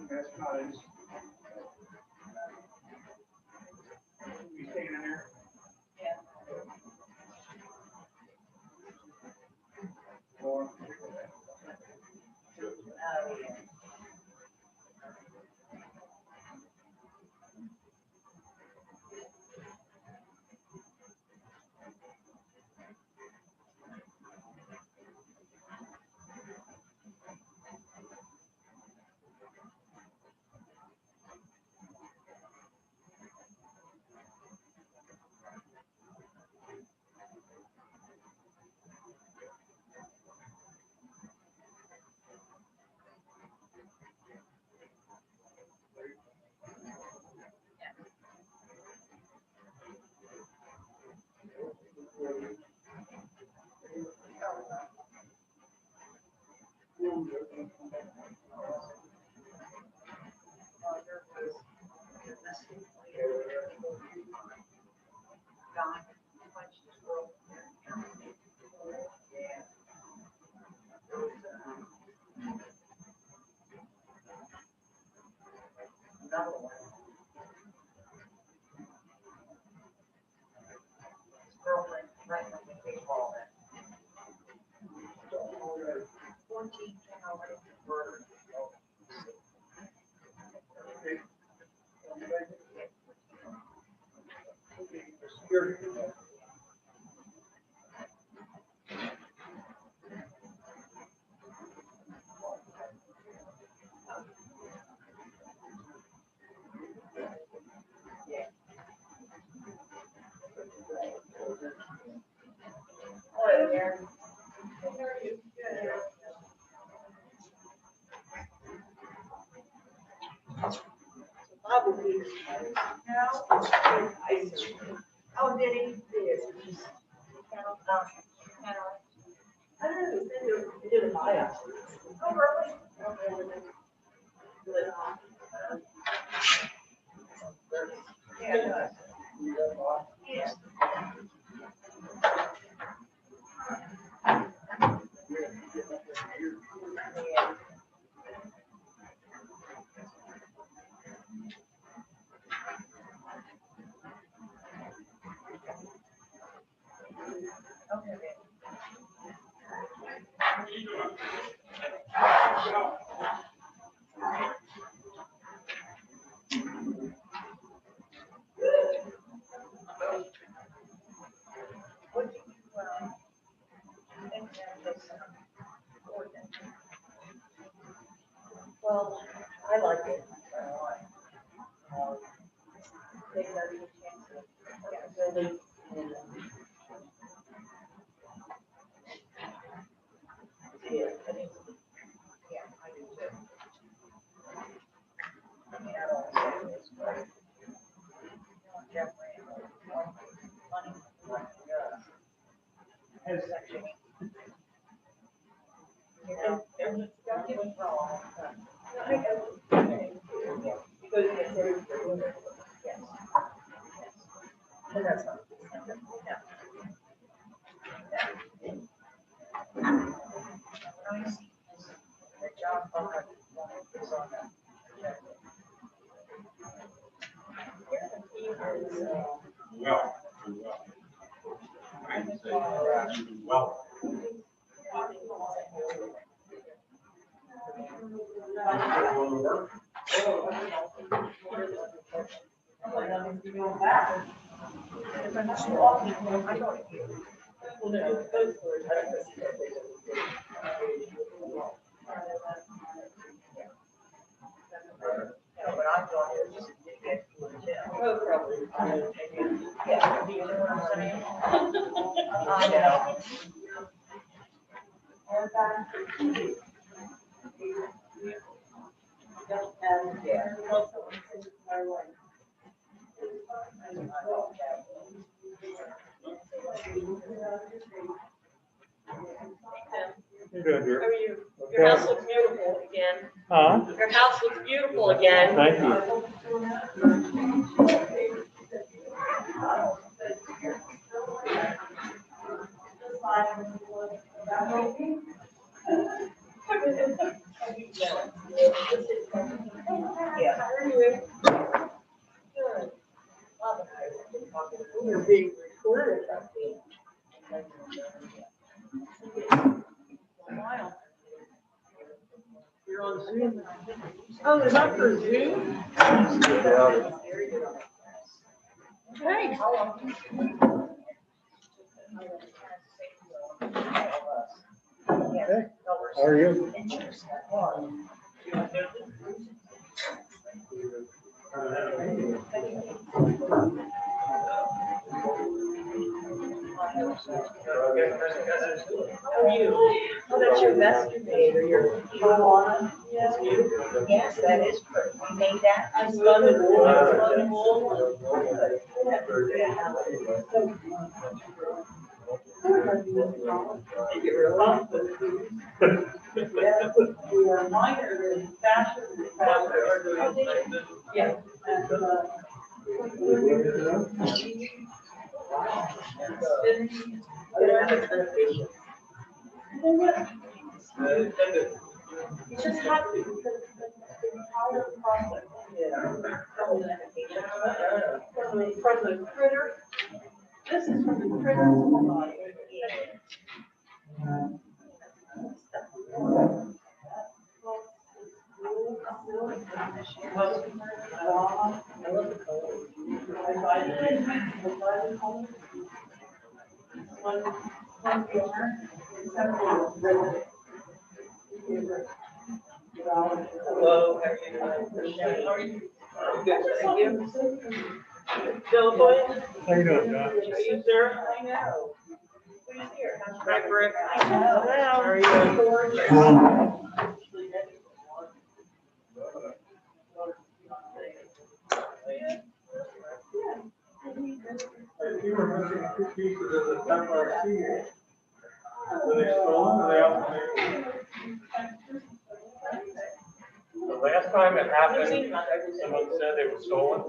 That's cottage. You staying in there? Or? Oh, did he? I don't know, they did a biopsy. Oh, really? Yeah. Yeah. Well, I like it. They got a chance to really. Yeah, I think, yeah, I do too. I mean, I don't say this, but. Money, no section. You know, don't get me wrong. No, I know. Because it's very, yes. But that's not. No. I see the job market is on that. Well. I say, well. Yeah, do you know what I'm saying? I know. Yeah. Good, How are you? Your house looks beautiful again. Huh? Your house looks beautiful again. Thank you. Yeah. How are you? Good. We're being recorded, I think. You're on Zoom. Oh, is that for Zoom? Hey. Hey, how are you? How are you? Oh, that's your masturbate or your marijuana? Yes, beautiful. Yes, that is pretty. We made that. I spun the wool. I spun the wool. We are minor in fashion. Yeah. It's just happy because the entire process. From the critter. This is from the critter to the body. I love the color. I buy the color. One PR, except for red. Hello, how are you doing? How are you? Good, thank you. Delaware? How you doing, John? Are you there? I know. Who's here? Hi, Britt. I know. How are you? You were missing 2 pieces of the Delaware City. Were they stolen? Were they out there? The last time it happened, someone said they were stolen,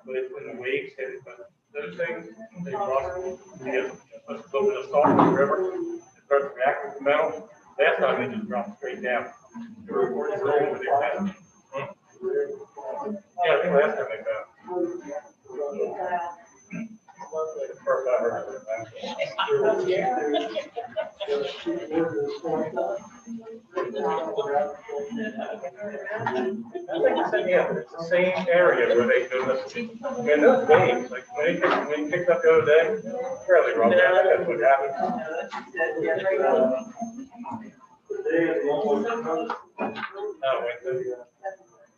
but it's when the waves hit it. But those things, they lost, a little bit of salt in the river, it starts reacting with the metal. Last time they just dropped straight down. They were reported stolen with their head. Yeah, I think last time they found. The first I heard of it. Yeah, but it's the same area where they do this. I mean, those waves, like when he picked up the other day, fairly rough. That's what happened. Today is almost Wednesday,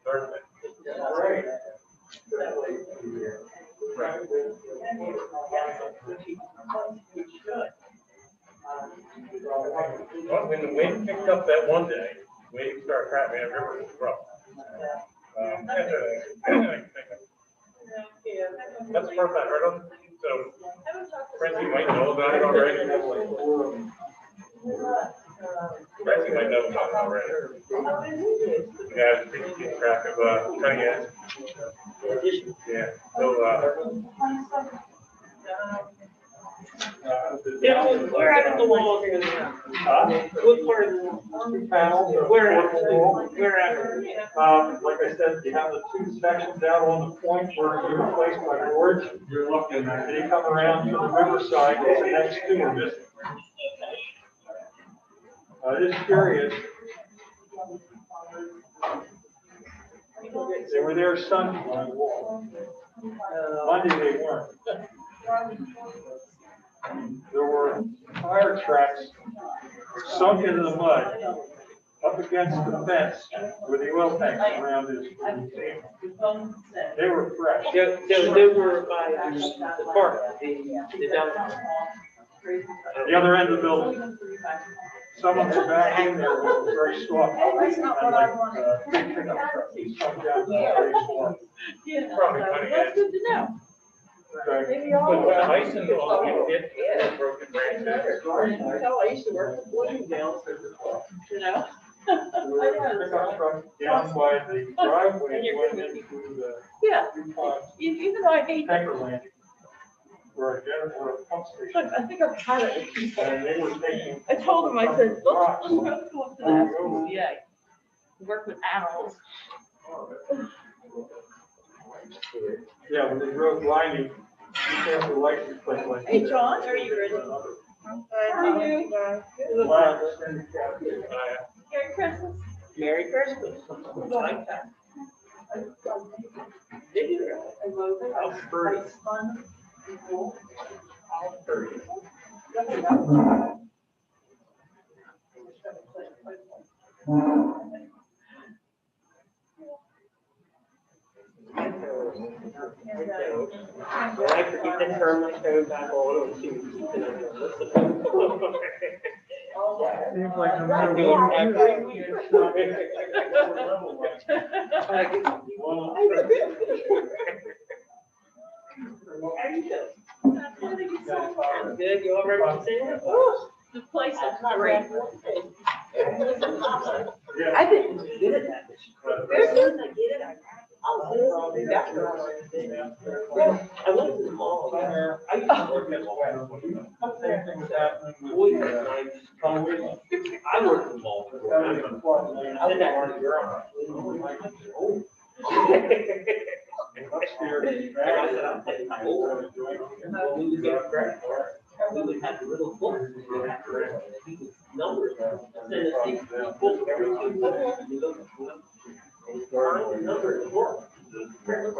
Thursday. Right. Well, when the wind picked up that one day, waves started crashing, the river was rough. That's the first I heard of. So, Francie might know about it already. Francie might know about it already. The guys keep track of cutting edge. Yeah. So, Where at the wall here? What part of the panels or Where at? fourth wall. Where at? Like I said, you have the 2 sections out on the point where you're replaced by George. You're looking at it. You come around to the riverside, it's the next 2 are missing. Just curious. They were there Sunday. Monday they weren't. There were tire tracks sunk into the mud up against the fence where the oil tanks around is. They were fresh. They were by the park, the downtown. The other end of the building. Someone was back in there was very soft. And like, big pickup truck, he sunk down very soft. Probably cutting edge. Good to know. Okay. But the ice and all, we did broken branches. I used to work with Bloomingdale's, you know? Pickup truck down by the driveway went into the Yeah, DuPont even though I hate, tanker landing. Where a pump look, station. I think I've had it. And they were taking. I told him, I said, let's go up to the SPCA, work with animals. Yeah, when they drove by me, you have the license plate like. Hey, John, are you ready? How are you? Merry Christmas. Merry Christmas. Like that. Did you really? I wrote it. How pretty. It's fun. Cool. How pretty. Well, I forget to turn my phone back on and see what you can listen. Seems like I'm doing every week. How you doing? Good, you all ready to see it? Oh, the place is great. Yeah. I didn't get it. As soon as I get it, I went to the mall. I used to work at the mall. Same thing was happening with. Boy, that's nice. I worked at the mall. I did that on the girl. Upstairs. We had a little book. Numbers. Book every 2 minutes. You look. Find the number in the book. There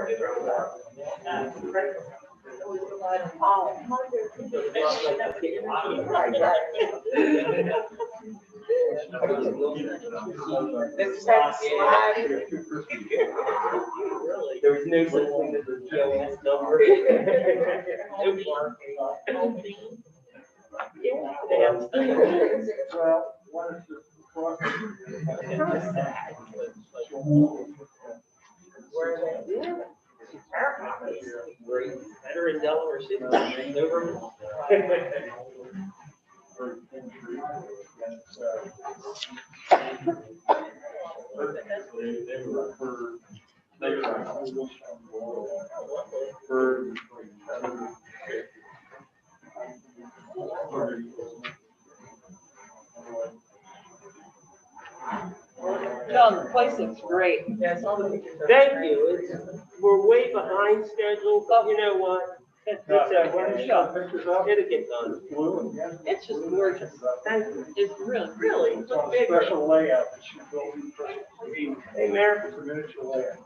was no such thing as a GOS number. Well, one is just across. Better in Delaware City than over. John, the place looks great. Yes, all the pictures. Thank you. We're way behind schedule, but you know what? It's it'll get done. It's just gorgeous. Thank you. It's really, Really? It's on a special layout that you built in for. Hey, Mayor. It's a miniature layout.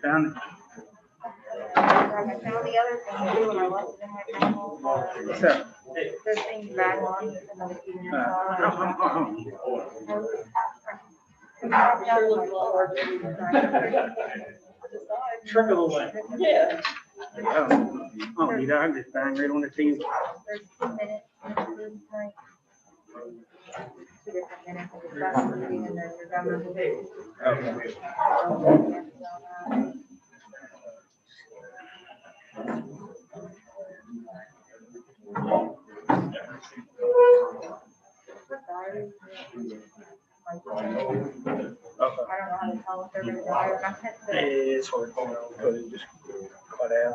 Found it. I found the other thing too, and I left it in my manual. What's that? Those things back on. Trickle away. yeah. Oh, you don't just bang right on the table. There's 2 minutes. Like 2 different minutes. It's about the meeting and then you're done with the day. I don't know how to tell if they're gonna die or not. It's hard to know, but it just cut out.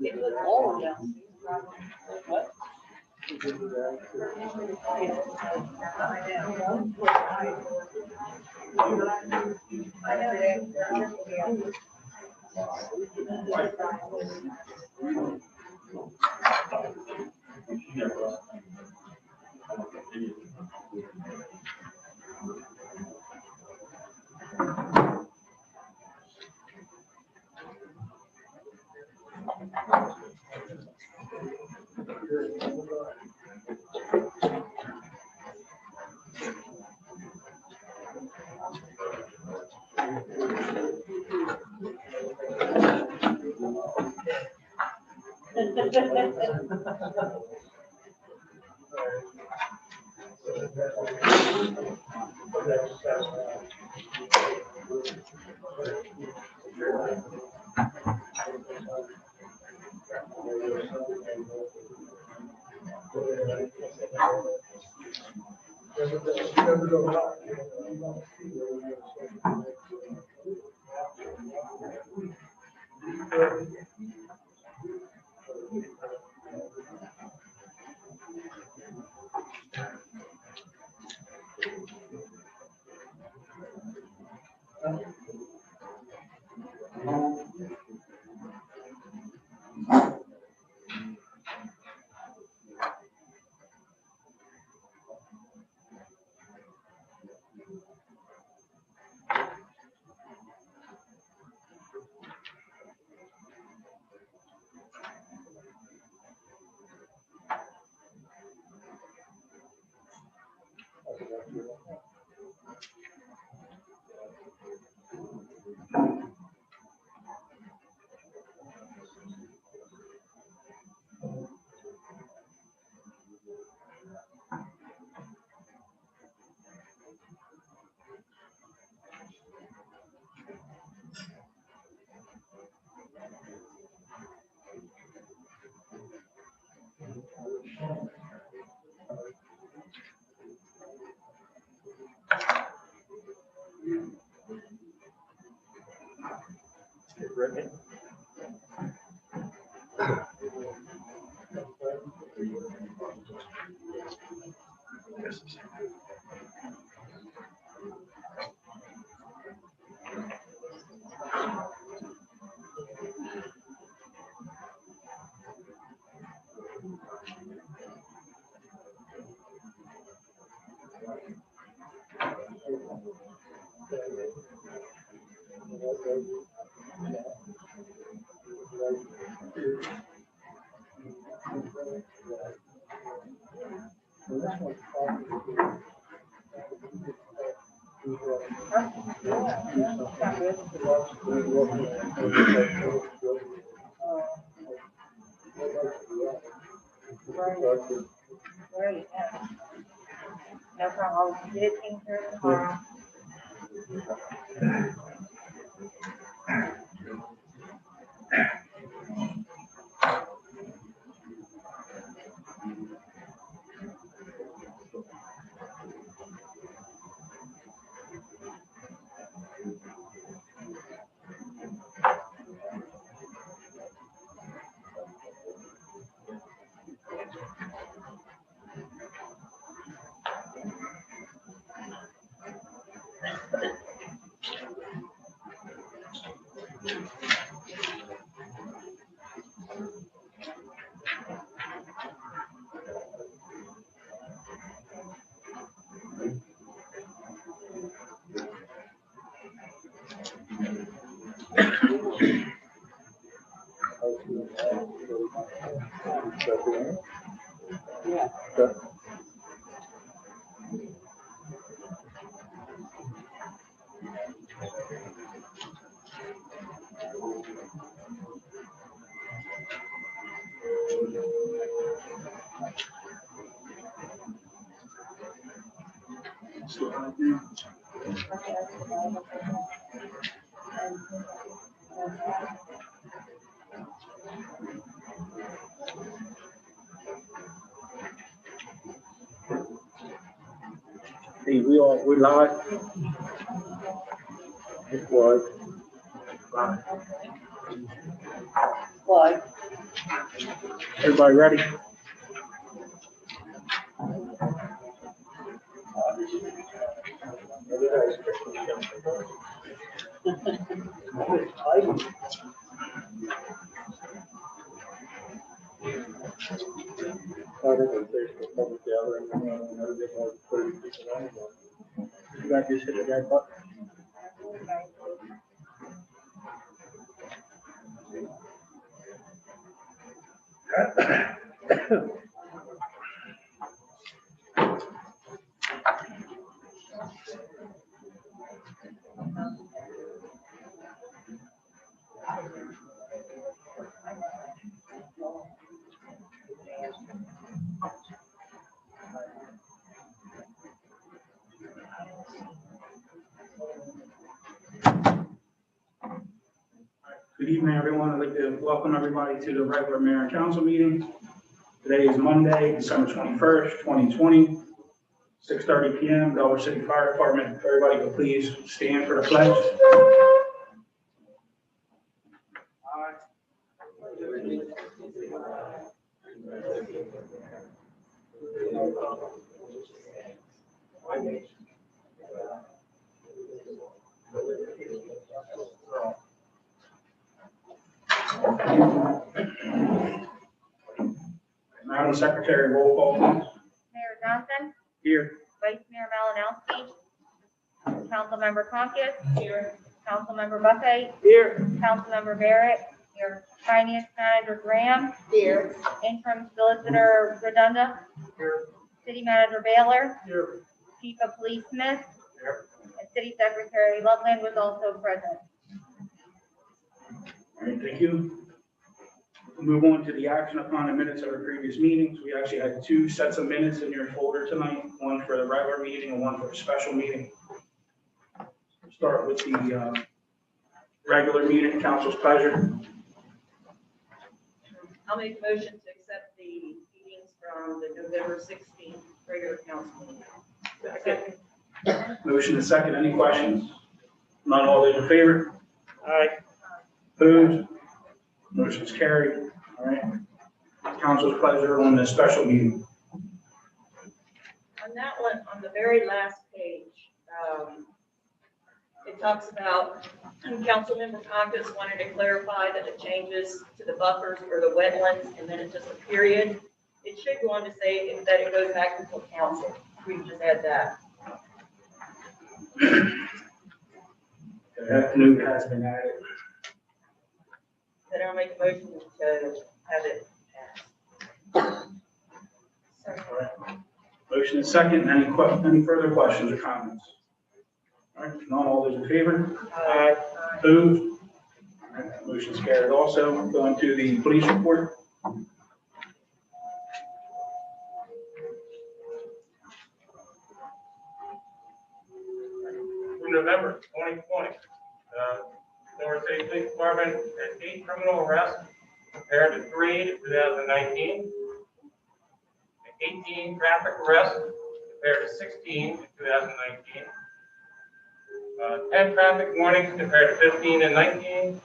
It was all of them. What? I know they. Right, yeah. No problem, I'll get it taken care of tomorrow. Hey, we live? It was. Live. Like, Everybody ready? You got just hit the red button. Good evening, everyone. I'd like to welcome everybody to the regular mayor and council meeting. Today is Monday, December 21st, 2020, 6:30 PM, Delaware City Fire Department. If everybody could please stand for the pledge. Madam Secretary, roll call, please. Mayor Johnson, Here. Vice Mayor Malinowski, Councilmember Tompkins. Here. Councilmember Buckeye, Here. Councilmember Barrett, your Finance Manager Graham, here, Interim Solicitor Redunda, Here. City Manager Baylor, Here. Chief of Police Smith, Here. and City Secretary Loveland was also present. All right, thank you. We'll move on to the action upon the minutes of our previous meetings. We actually had two sets of minutes in your folder tonight, one for the regular meeting and one for a special meeting. Start with the regular meeting, council's pleasure. I'll make a motion to accept the meetings from the November 16th regular council meeting. Second. Motion is second. Any questions? None, all those in favor? Aye. Opposed? Motion is carried. All right. Council's pleasure on the special meeting. On that one, on the very last page, it talks about Councilmember Tompkins wanted to clarify that the changes to the buffers or the wetlands, and then it's just a period. It should go on to say that it goes back to full council. We can just add that. That note has been added. Then I'll make a motion to have it passed. All right. Motion is second. Any further questions or comments? All right, if not, all those in favor? Aye. Opposed? All right, motion's carried also. Going to the police report. Through November 2020, Delaware City Police Department had 8 criminal arrests compared to 3 in 2019, 18 traffic arrests compared to 16 in 2019, 10 traffic warnings compared to 15 and 19.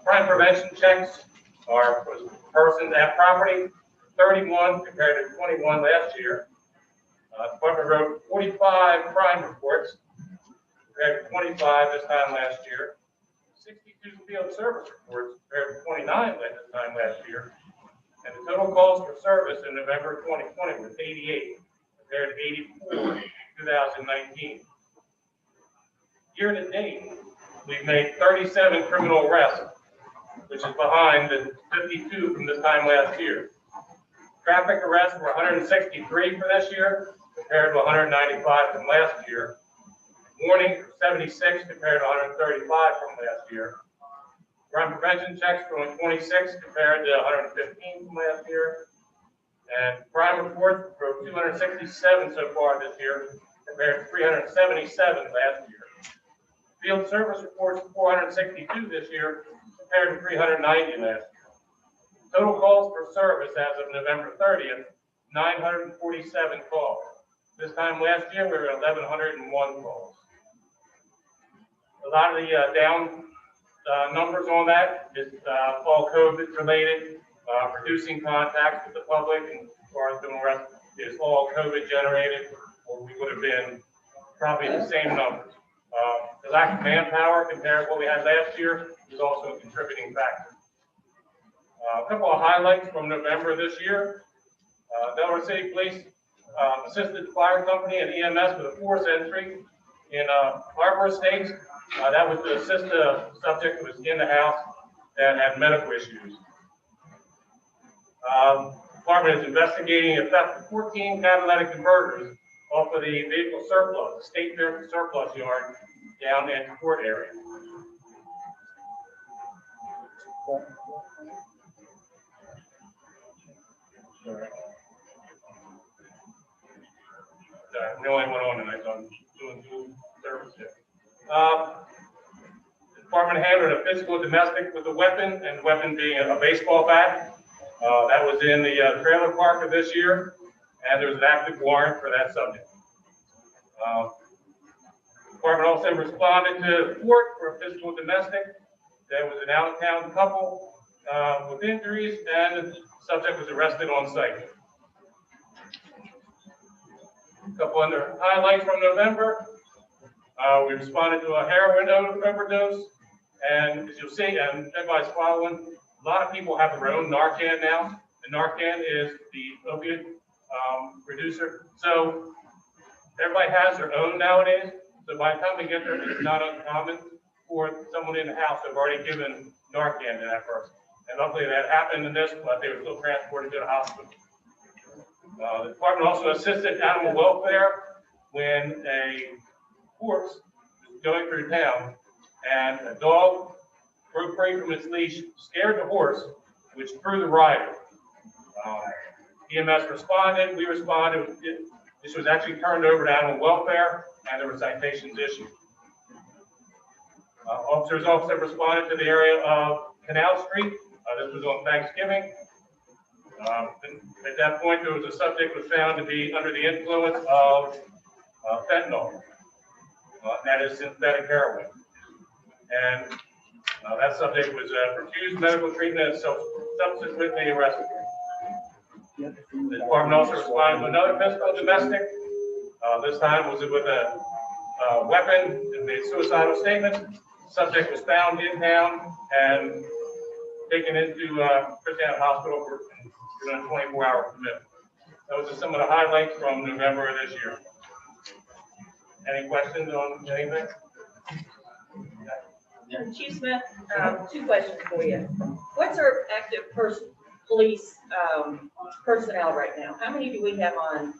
Crime prevention checks are for persons at property, 31 compared to 21 last year. Department wrote 45 crime reports compared to 25 this time last year. 62 field service reports compared to 29 this time last year. And the total calls for service in November 2020 was 88 compared to 84 in 2019. Year to date, we've made 37 criminal arrests, which is behind the 52 from this time last year. Traffic arrests were 163 for this year, compared to 195 from last year. Warnings were 76 compared to 135 from last year. Crime prevention checks were only 26 compared to 115 from last year. And crime reports were 267 so far this year, compared to 377 last year. Field service reports 462 this year, compared to 390 last year. Total calls for service as of November 30th, 947 calls. This time last year, we were at 1,101 calls. A lot of the down numbers on that is all COVID related, reducing contacts with the public, and as far as doing the rest is all COVID generated, or we would have been probably the same numbers. The lack of manpower compared to what we had last year is also a contributing factor. A couple of highlights from November this year. Delaware City Police assisted the fire company and EMS with a force entry in Harbor Estates. That was to assist the subject who was in the house and had medical issues. The department is investigating a theft of 14 catalytic converters off of the vehicle surplus, state vehicle surplus yard down in the port area. I'm the only one on tonight, so I'm doing two service here. The department handled a physical domestic with a weapon, and the weapon being a baseball bat. That was in the trailer park of this year, and there was an active warrant for that subject. The department also responded to court for a physical domestic. There was an out-of-town couple with injuries, and the subject was arrested on site. A couple other highlights from November. We responded to a heroin overdose, and as you'll see, and everybody's following, a lot of people have their own Narcan now. The Narcan is the opiate reducer. So everybody has their own nowadays. So by the time we get there, it's not uncommon for someone in the house to have already given Narcan to that person. And luckily that happened in this, but they were still transported to the hospital. The department also assisted animal welfare when a horse was going through town and a dog broke free from its leash, scared the horse, which threw the rider. EMS responded, we responded. This was actually turned over to animal welfare, and there were citations issued. Officers also responded to the area of Canal Street. This was on Thanksgiving. At that point, there was a subject was found to be under the influence of fentanyl. That is synthetic heroin. And that subject was refused medical treatment and subsequently arrested. The department also responded to another physical domestic. This time was with a weapon and made suicidal statements. Subject was found in town and taken into Christiana Hospital for a 24-hour commitment. Those are some of the highlights from November of this year. Any questions on anything? Chief Smith, two questions for you. What's our active police personnel right now? How many do we have on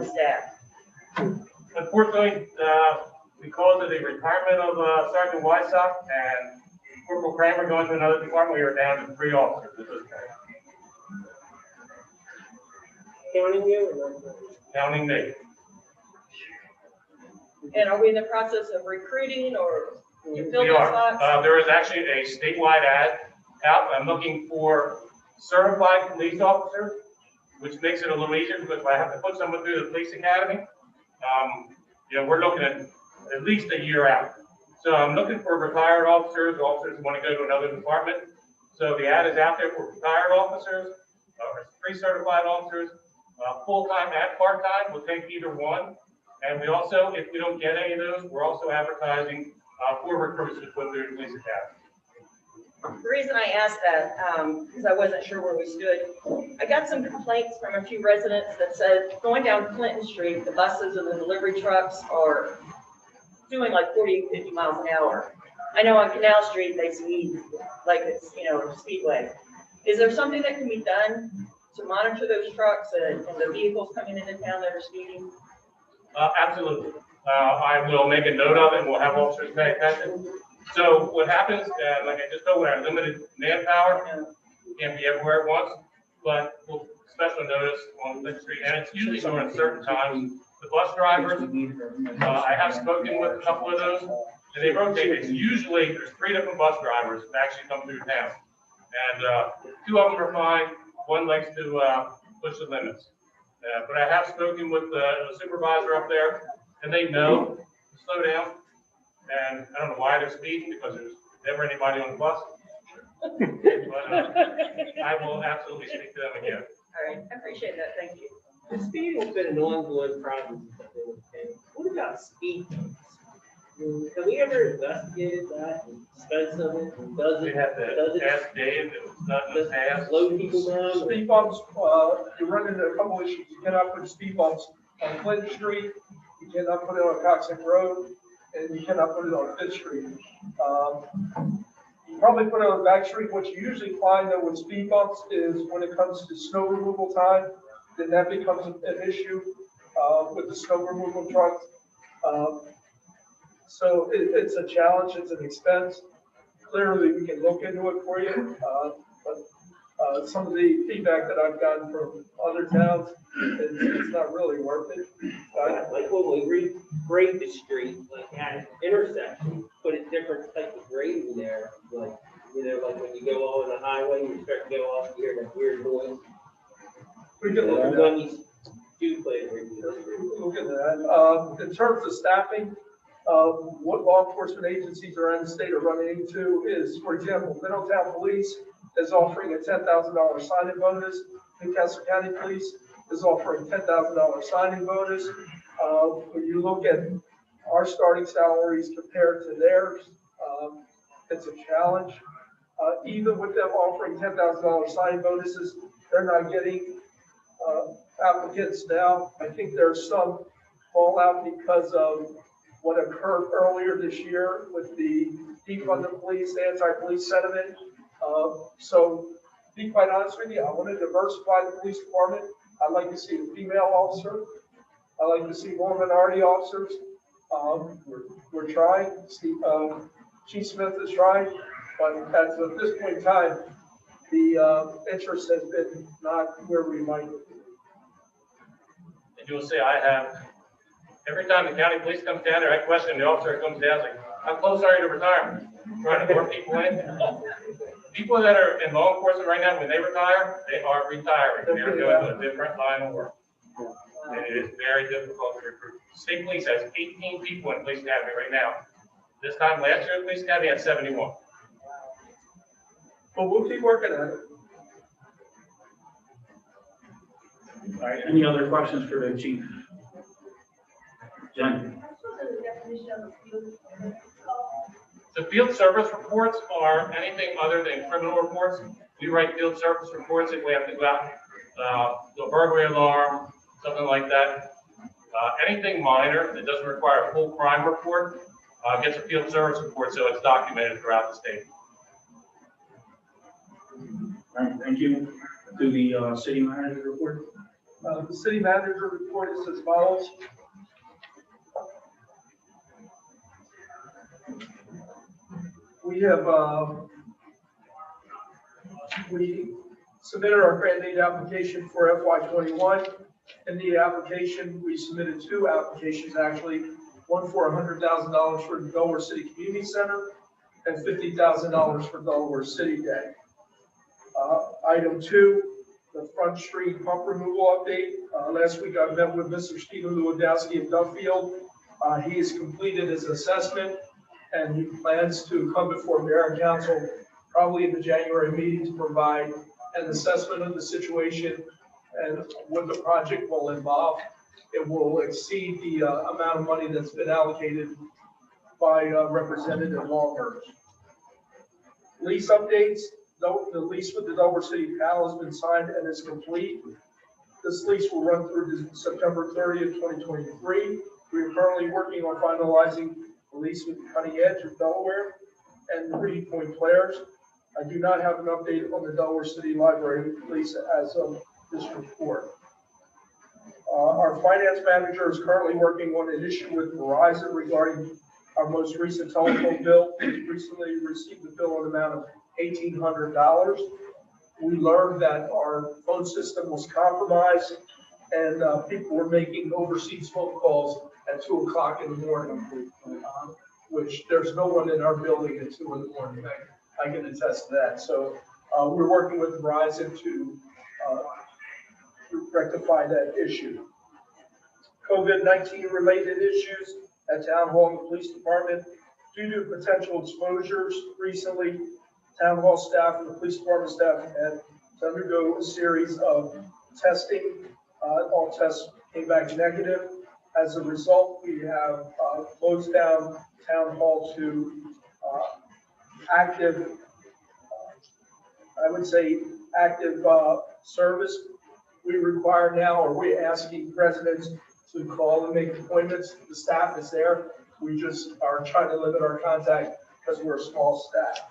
staff? Unfortunately, because of the retirement of Sergeant Wysock and Corporal Kramer going to another department, we are down to 3 officers at this point. Counting you? Counting me. And are we in the process of recruiting or you filled We those are. spots? There is actually a statewide ad out. I'm looking for certified police officers, which makes it a little easier because if I have to put someone through the police academy, we're looking at least a year out. So I'm looking for retired officers who want to go to another department. So the ad is out there for retired officers, pre-certified officers, full-time and part-time. We'll take either one. And we also, if we don't get any of those, we're also advertising for recruits to put through the police academy. The reason I asked that, because I wasn't sure where we stood, I got some complaints from a few residents that said going down Clinton Street, the buses and the delivery trucks are doing like 40, 50 miles an hour. I know on Canal Street, they speed like it's, speedway. Is there something that can be done to monitor those trucks and the vehicles coming into town that are speeding? Absolutely. I will make a note of it and we'll have officers pay attention. So what happens, like I just told, we have limited manpower, can't be everywhere at once, but we'll special notice on Clinton Street, and it's usually during certain times. The bus drivers, I have spoken with a couple of those, and they rotate. It's usually, there's 3 different bus drivers that actually come through town. And 2 of them are fine, one likes to push the limits. But I have spoken with the supervisor up there, and they know to slow down. And I don't know why they're speeding, because there's never anybody on the bus. But I will absolutely speak to them again. All right, I appreciate that, thank you. The speeding's been an ongoing problem. What about speed bumps? Have we ever investigated that and spent some of it? Does We it, have does to it, ask Dave, it was not in the past. slow people down? Speed bumps, you run into a couple issues. You cannot put speed bumps on Clinton Street, you cannot put it on Coxon Road, and you cannot put it on Fifth Street. You probably put it on Back Street. What you usually find though with speed bumps is when it comes to snow removal time, then that becomes an issue with the snow removal trucks. So it's a challenge, it's an expense. Clearly, we can look into it for you. But some of the feedback that I've gotten from other towns, it's not really worth it. Like when we regrade the street, like at an intersection, put a different type of grading there, like, like when you go on the highway, you start to go off, you hear that weird noise. We can look at that. When you do play it. Look at that. In terms of staffing, what law enforcement agencies around the state are running into is, for example, Middletown Police is offering a $10,000 signing bonus. Newcastle County Police is offering $10,000 signing bonus. When you look at our starting salaries compared to theirs, it's a challenge. Even with them offering $10,000 signing bonuses, they're not getting applicants now. I think there's some fallout because of what occurred earlier this year with the defund the police, anti-police sentiment. So, to be quite honest with you, I want to diversify the police department. I'd like to see a female officer. I'd like to see more minority officers. We're trying. Chief Smith is trying, but as of this point in time, the interest has been not where we might be. And you'll see I have, every time the county police comes down there, I question the officer that comes down, like, how close are you to retirement? Trying to work people in. People that are in law enforcement right now, when they retire, they are retiring. They're going to a different line of work. And it is very difficult to recruit. State police has 18 people in police academy right now. This time last year, the police academy had 71. But we'll keep working at it. All right, any other questions for the chief? Jen? The field service reports are anything other than criminal reports. We write field service reports if we have to go out, do a burglary alarm, something like that. Anything minor that doesn't require a full crime report, gets a field service report, so it's documented throughout the state. All right, thank you. Do the city manager report. The city manager report is as follows. We have, we submitted our grant aid application for FY '21. In the application, we submitted two applications actually, one for $100,000 for the Delaware City Community Center and $50,000 for Delaware City Day. Item 2, the Front Street pump removal update. Last week I met with Mr. Stephen Lewandowski of Duffield. He has completed his assessment and he plans to come before Mayor and Council probably in the January meeting to provide an assessment of the situation and what the project will involve. It will exceed the amount of money that's been allocated by Representative Walters. Lease updates. The lease with the Delaware City Town has been signed and is complete. This lease will run through to September 30th, 2023. We are currently working on finalizing the lease with Cutting Edge of Delaware and the Reedy Point Players. I do not have an update on the Delaware City Library lease as of this report. Our finance manager is currently working on an issue with Verizon regarding our most recent telephone bill. We recently received a bill in the amount of $1,800. We learned that our phone system was compromised and people were making overseas phone calls at 2 o'clock in the morning, which there's no one in our building at 2 in the morning. I can attest to that. So we're working with Verizon to rectify that issue. COVID-19 related issues at Town Hall and the Police Department. Due to potential exposures recently, Town Hall staff and the Police Department staff had to undergo a series of testing. All tests came back negative. As a result, we have closed down Town Hall to active, I would say active service. We require now, or we're asking residents to call and make appointments. The staff is there. We just are trying to limit our contact because we're a small staff.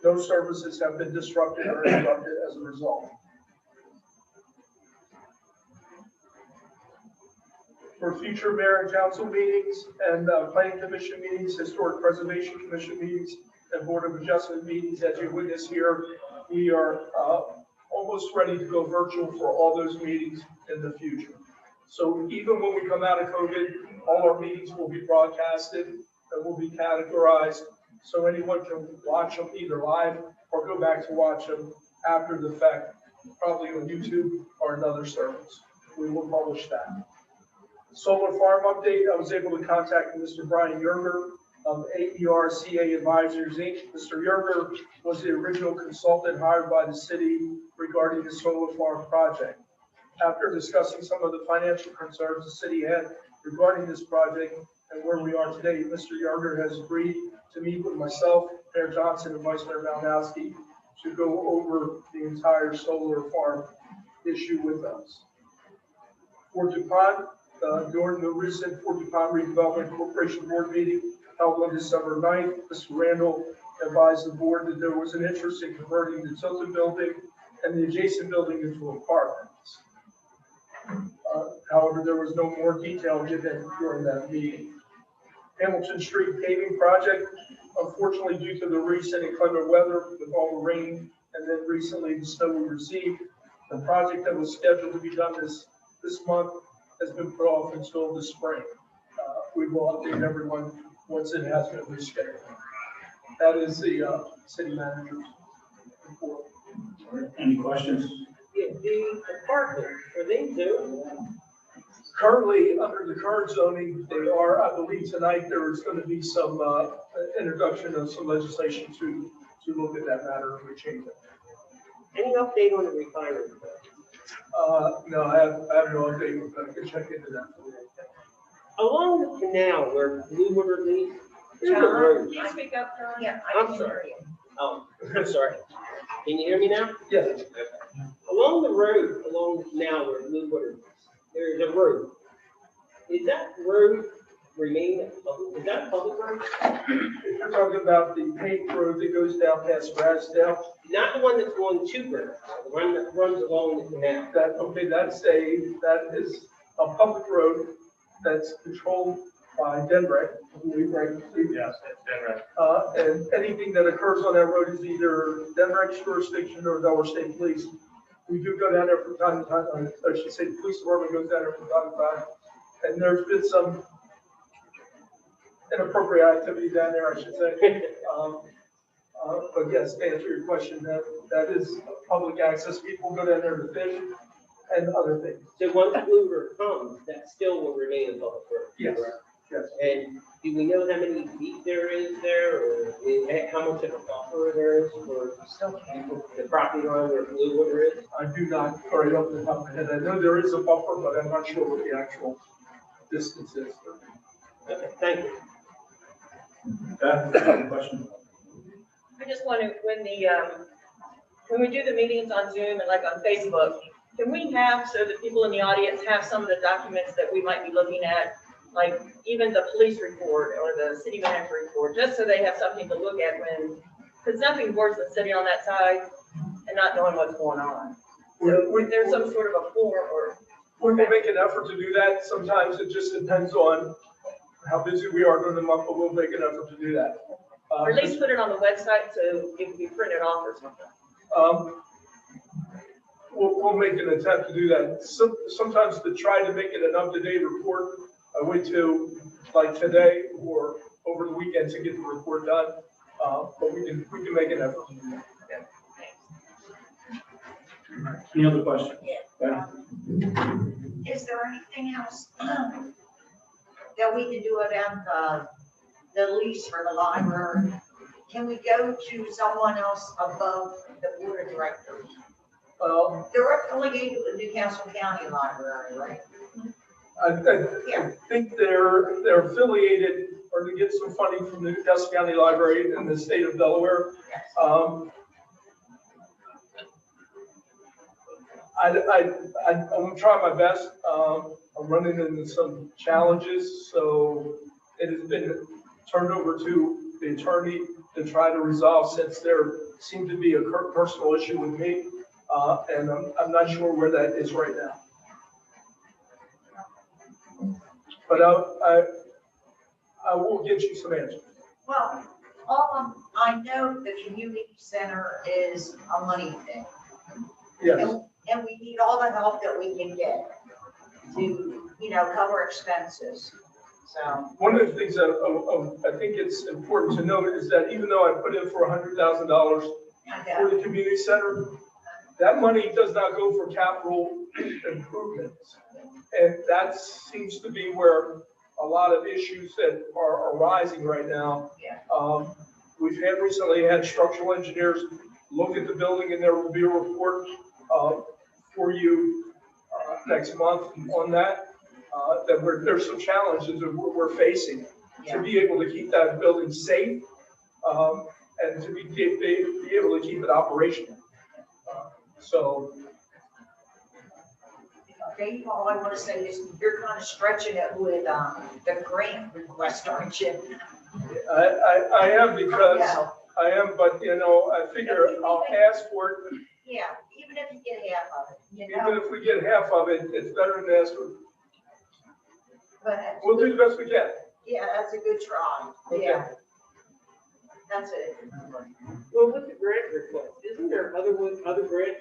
No services have been disrupted or interrupted as a result. For future mayor and council meetings and planning commission meetings, historic preservation commission meetings, and board of adjustment meetings, as you witness here, we are almost ready to go virtual for all those meetings in the future. So even when we come out of COVID, all our meetings will be broadcasted and will be categorized so anyone can watch them either live or go back to watch them after the fact, probably on YouTube or another service. We will publish that. Solar farm update, I was able to contact Mr. Brian Yerger of AERCA Advisors Inc. Mr. Yerger was the original consultant hired by the city regarding the solar farm project. After discussing some of the financial concerns the city had regarding this project and where we are today, Mr. Yerger has agreed to meet with myself, Mayor Johnson, and Vice Mayor Malinowski to go over the entire solar farm issue with us. For DuPont, during the recent Fort DuPont Redevelopment Corporation Board meeting held on December 9th, Mr. Randall advised the board that there was an interest in converting the Tilton building and the adjacent building into apartments. However, there was no more detail given during that meeting. Hamilton Street paving project, unfortunately, due to the recent inclement weather with all the rain and then recently the snow we received, the project that was scheduled to be done this month has been put off until the spring. We will update everyone once it has been rescheduled. That is the city manager's report. Any questions? Yeah, the apartments, are they due? Currently, under the current zoning, they are, I believe tonight there is going to be some introduction of some legislation to look at that matter and change it. Any update on the refinery? No, I have no update, but I can check into that. Along the canal where Blue Water leaves, there's a John, road. can you speak up, John? Yeah. I'm sorry. Oh, I'm sorry. Can you hear me now? Yes. Along the road, along the canal where Blue Water leaves, there's a road. Is that road remain, is that public road? If you're talking about the paved road that goes down past Rasdale, Not the one that's going to Burke, the one that runs along the canal. that is a public road that's controlled by Denver, I believe, right? Yes, that's been right. And anything that occurs on that road is either Denver jurisdiction or Delaware State Police. We do go down there from time to time, I should say, the police department goes down there from time to time. And there's been some inappropriate activity down there, I should say. But yes, to answer your question, that is public access. People go down there to fish and other things. So once Blue River comes, that still will remain a public road? Yes, correct? yes. And do we know how many feet there is there, or how much of a buffer there is for the property line where Blue River is? I do not, right off the top of my head, I know there is a buffer, but I'm not sure what the actual distance is. Okay, thank you. Question? I just want to, when we do the meetings on Zoom and like on Facebook, can we have, so that people in the audience have some of the documents that we might be looking at, like even the police report or the city manager report, just so they have something to look at because nothing worse than sitting on that side and not knowing what's going on. So if there's some sort of a form or. We will make an effort to do that. Sometimes it just depends on how busy we are during the month, but we'll make an effort to do that. Or at least put it on the website so it can be printed off or something. We'll make an attempt to do that. Sometimes to try to make it an up-to-date report, I wait till like today or over the weekend to get the report done. But we can make an effort to do that. Any other questions? Yeah. Is there anything else that we can do about the lease for the library? Can we go to someone else above the board of directors? They're affiliated with the Newcastle County Library, right? I think they're affiliated or to get some funding from the Newcastle County Library in the state of Delaware. I'm trying my best. I'm running into some challenges, so it has been turned over to the attorney to try to resolve since there seemed to be a personal issue with me, and I'm not sure where that is right now. But I will get you some answers. Well, I know the community center is a money thing. Yes. And we need all the help that we can get to, cover expenses. So. One of the things that I think it's important to note is that even though I put in for $100,000 for the community center, that money does not go for capital improvements. And that seems to be where a lot of issues that are arising right now. Yeah. We've recently had structural engineers look at the building, and there will be a report for you next month on that. There's some challenges that we're facing to be able to keep that building safe and to be able to keep it operational. So. Dave, all I want to say is you're kind of stretching it with the grant request, aren't you? I am because I am, but I figure I'll ask for it. Yeah, even if you get half of it, Even if we get half of it, it's better than ask for. But We'll do the best we can. yeah, that's a good try. Okay. Yeah. That's it. Well, with the grant request, isn't there other grants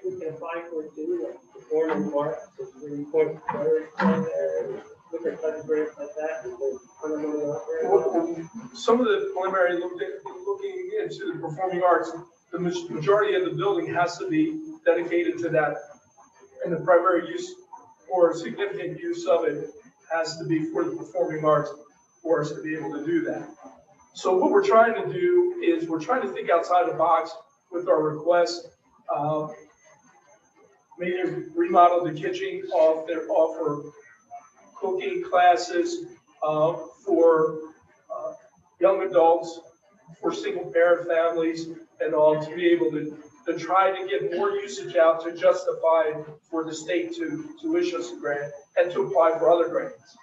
we can apply for too, like performing arts, different types of grants like that? Some of the preliminary looking into the performing arts, the majority of the building has to be dedicated to that. And the primary use or significant use of it has to be for the performing arts for us to be able to do that. So what we're trying to do is we're trying to think outside the box with our request. Maybe remodel the kitchen, offer cooking classes for young adults, for single parent families, and all to be able to try to get more usage out to justify for the state to issue us a grant and to apply for other grants.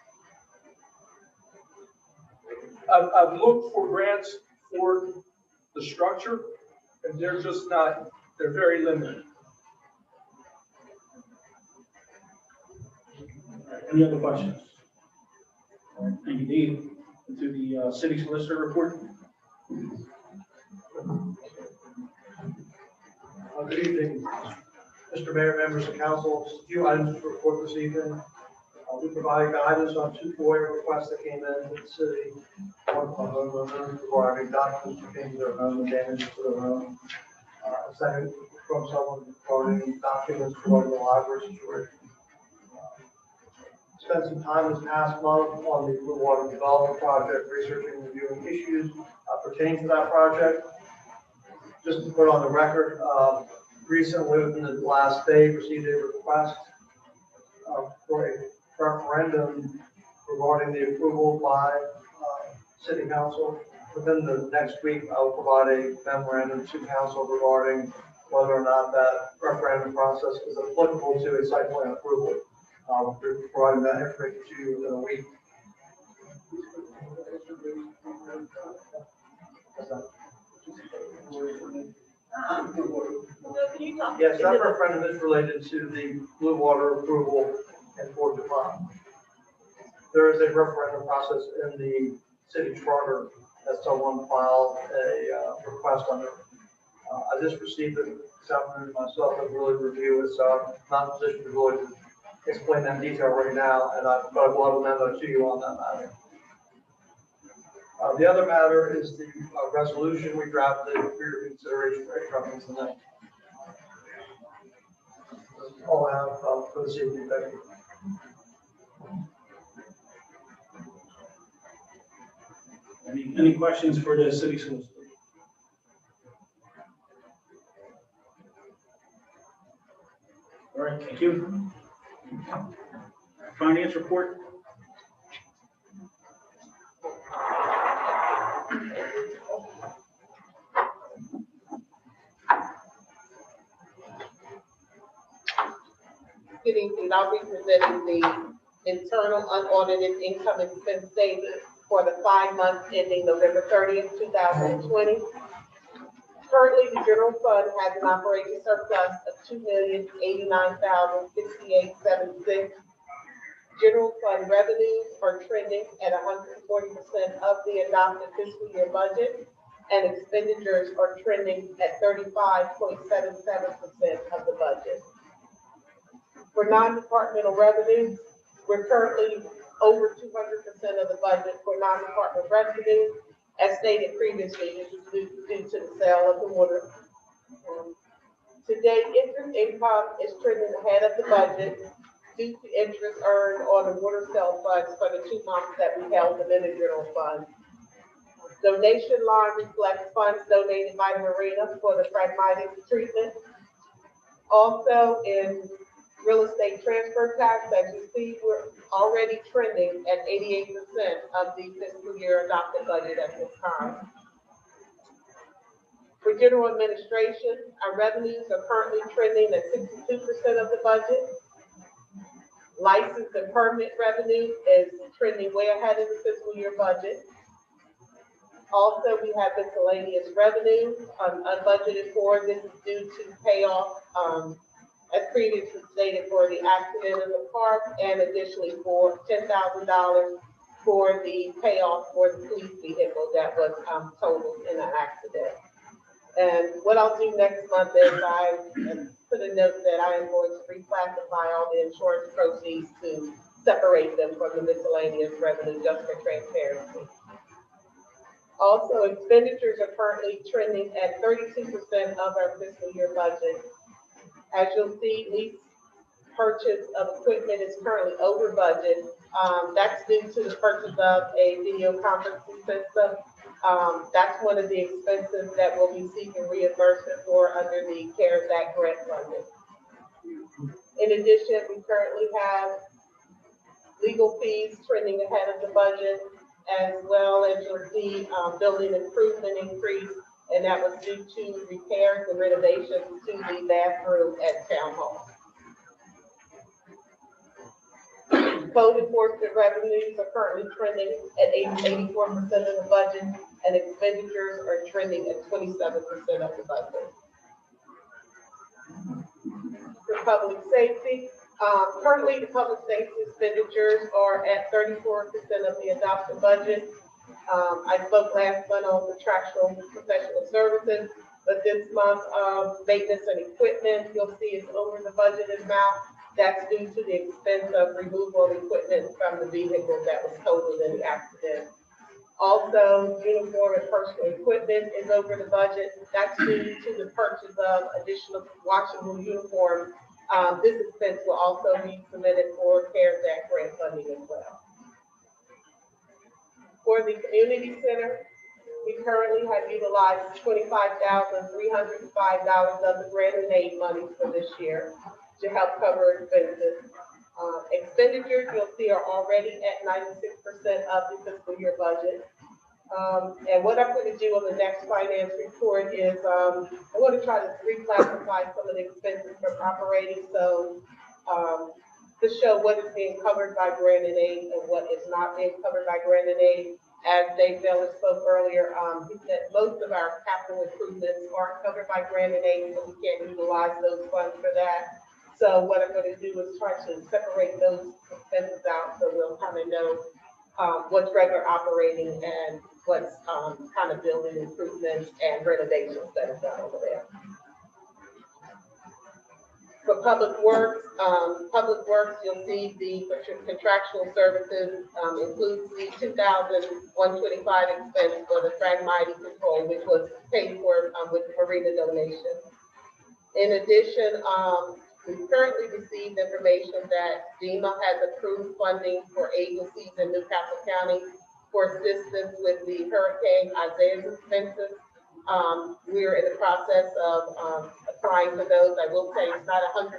I've looked for grants for the structure, and they're just not, they're very limited. Any other questions? All right, thank you, Dave. To the city solicitor report. Good evening, Mr. Mayor, members of council. Just a few items to report this evening. We provided guidance on 2 FOIA requests that came in to the city. One from a homeowner regarding documents pertaining to their home and damage to their home. A second from someone regarding documents regarding the library situation. Spent some time this past month on the Blue Water Development Project, researching and reviewing issues pertaining to that project. Just to put on the record, recently within the last day, received a request for a referendum regarding the approval by City Council. Within the next week, I will provide a memorandum to Council regarding whether or not that referendum process is applicable to a site plan approval. We'll be providing that information to you within a week. Yes, that referendum is related to the Blue Water approval and Fort DuPont. There is a referendum process in the city charter that someone filed a request under. I just received it this afternoon myself and really review it, so I'm not in a position to really explain that in detail right now, but I will have a memo to you on that matter. The other matter is the resolution we drafted for your consideration for companies tonight. That's all I have for this evening. Thank you. Any questions for the city solicitor? All right, thank you. Finance report. Good evening. I'll be presenting the internal unaudited income expense statement for the 5 months ending November 30th, 2020. Currently, the general fund has an operating surplus of $2,089,068.76. General fund revenues are trending at 140% of the adopted fiscal year budget, and expenditures are trending at 35.77% of the budget. For non-departmental revenues, we're currently over 200% of the budget for non-department revenue. As stated previously, this is due to the sale of the water. Today, interest income is trending ahead of the budget due to interest earned on the water sale funds for the 2 months that we held them in the general fund. Donation line reflects funds donated by the marina for the fragmity treatment. Also, in real estate transfer tax, as you see, we're already trending at 88% of the fiscal year adopted budget at this time. For general administration, our revenues are currently trending at 62% of the budget. License and permit revenue is trending way ahead of the fiscal year budget. Also, we have miscellaneous revenue unbudgeted for. This is due to payoff, as previously stated, for the accident in the park, and additionally for $10,000 for the payoff for the police vehicle that was totaled in an accident. And what I'll do next month is I put a note that I am going to reclassify all the insurance proceeds to separate them from the miscellaneous revenue just for transparency. Also, expenditures are currently trending at 32% of our fiscal year budget. As you'll see, lease purchase of equipment is currently over budget. That's due to the purchase of a video conferencing system. That's one of the expenses that we'll be seeking reimbursement for under the CARES Act grant funding. In addition, we currently have legal fees trending ahead of the budget, as well as you'll see building improvement increase, and that was due to repairs and renovations to the bathroom at Town Hall. Code enforcement revenues are currently trending at 84% of the budget, and expenditures are trending at 27% of the budget. For public safety, currently the public safety expenditures are at 34% of the adopted budget. I spoke last month on contractual professional services, but this month, maintenance and equipment, you'll see is over the budgeted amount. That's due to the expense of removal of equipment from the vehicle that was totaled in the accident. Also, uniform and personal equipment is over the budget. That's due to the purchase of additional washable uniforms. This expense will also be submitted for CARES Act grant funding as well. For the community center, we currently have utilized $25,305 of the grant and aid money for this year to help cover expenses. Expenditures, you'll see, are already at 96% of the fiscal year budget. And what I'm going to do on the next finance report is I want to try to reclassify some of the expenses from operating, so to show what is being covered by grant and aid and what is not being covered by grant and aid. As Dave Miller spoke earlier, he said most of our capital improvements aren't covered by grant and aid, so we can't utilize those funds for that. So what I'm going to do is try to separate those expenses out so we'll kind of know what's regular operating and what's kind of building improvements and renovations that are done over there. For public works, you'll see the contractual services includes the $2,125 expense for the Fragmity control, which was paid for with marina donation. In addition, we currently received information that DEMA has approved funding for agencies in Newcastle County for assistance with the Hurricane Isaiah's expenses. We're in the process of applying for those. I will say it's not 100%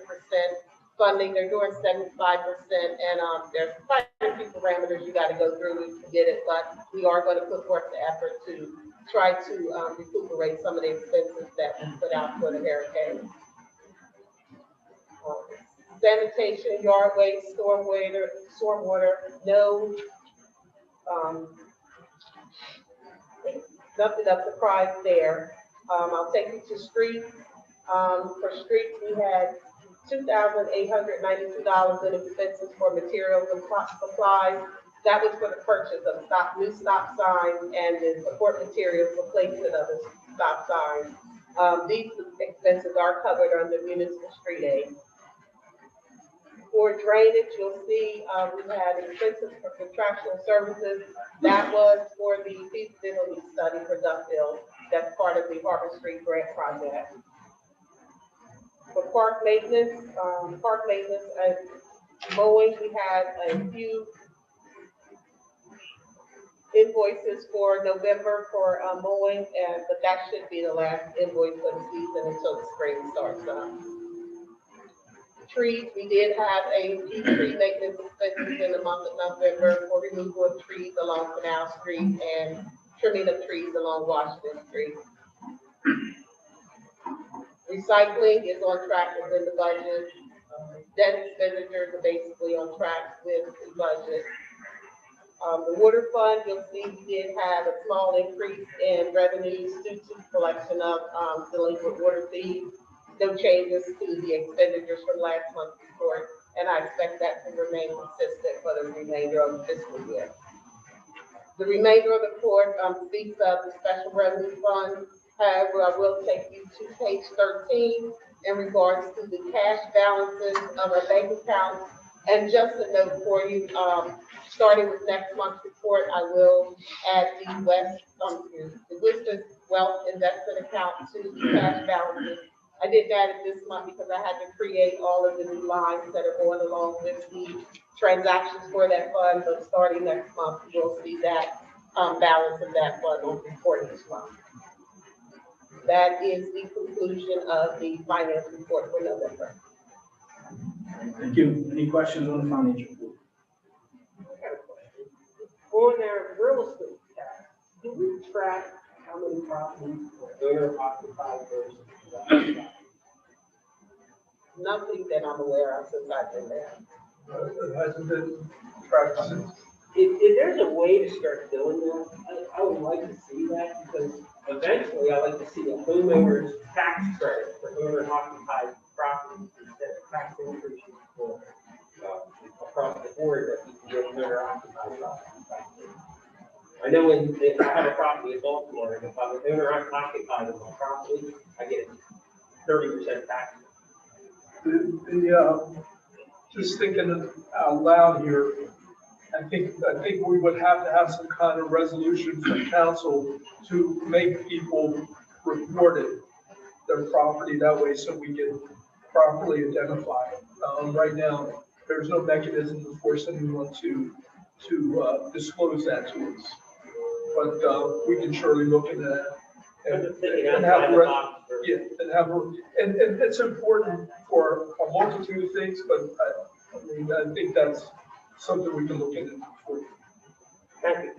funding. They're doing 75%, and there's quite a few parameters you got to go through to get it, but we are going to put forth the effort to try to recuperate some of the expenses that we put out for the hurricane. Sanitation, yard waste, stormwater, no, nothing of surprise there. I'll take you to streets. For streets, we had $2,892 in expenses for materials and supplies. That was for the purchase of new stop signs and the support materials for placement of the stop signs. These expenses are covered under municipal street aid. For drainage, you'll see we had expenses for contractual services. That was for the feasibility study for Duckville. That's part of the Harbor Street grant project. For park maintenance and mowing, we had a few invoices for November for mowing, but that should be the last invoice for the season until the spring starts up. Trees, we did have a few tree maintenance expenses in the month of November for removal of trees along Canal Street and trimming of trees along Washington Street. Recycling is on track within the budget. Debt expenditures are basically on track with the budget. The water fund, you'll see we did have a small increase in revenues due to collection of delinquent water fees. No changes to the expenditures from last month's report, and I expect that to remain consistent for the remainder of the fiscal year. The remainder of the report speaks of the special revenue fund. However, I will take you to page 13 in regards to the cash balances of our bank accounts. And just a note for you, starting with next month's report, I will add the Western Wealth Investment account to the cash balances. I did that this month because I had to create all of the new lines that are going along with the transactions for that fund. But starting next month, you'll see that balance of that fund on the report each month. That is the conclusion of the finance report for November. Thank you. Any questions on the financial report? On our real estate tax, do we track how many properties are owner occupied versus occupied? Nothing that I'm aware of since I've been there. It hasn't been practiced since. If there's a way to start doing that, I would like to see that, because eventually I'd like to see a homeowner's tax credit for owner occupied properties instead of tax increases for, across the board that you can get owner occupied properties. I know if I have a property in Baltimore, and if I'm an owner occupied of my property, I get 30% tax. Just thinking out loud here, I think we would have to have some kind of resolution from council to make people report it, their property that way, so we can properly identify it. Right now, there's no mechanism to force anyone to disclose that to us. But we can surely look into that. And have, and it's important for a multitude of things, but I think that's something we can look into for. Thank you.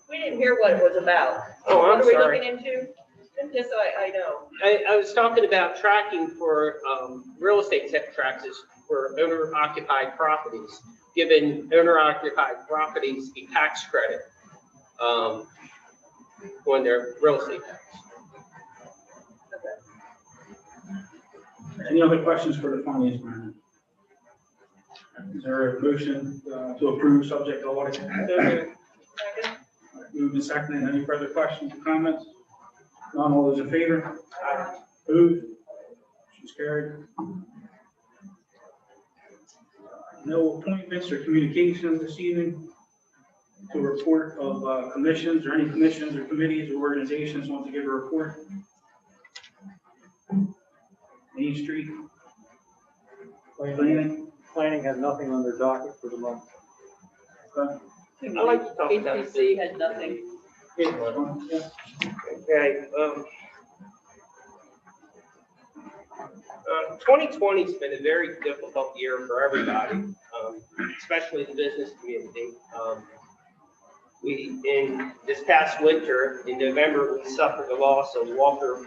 We didn't hear what it was about. Oh, I'm What are we sorry. looking into? Just so I know. I was talking about tracking for real estate taxes for owner occupied properties, giving owner occupied properties a tax credit on their real estate tax. Any other questions for the finance manager? Is there a motion to approve subject to audit? Moved and seconded. Any further questions or comments? None, all those in favor? Aye. Opposed? Motion's carried. No appointments or communications this evening. To report of commissions, or any commissions or committees or organizations want to give a report? Main Street. Planning has nothing on their docket for the month. I like to talk about HPC has nothing. Okay, 2020's been a very difficult year for everybody, especially the business community. In this past winter, in November, we suffered the loss of Walter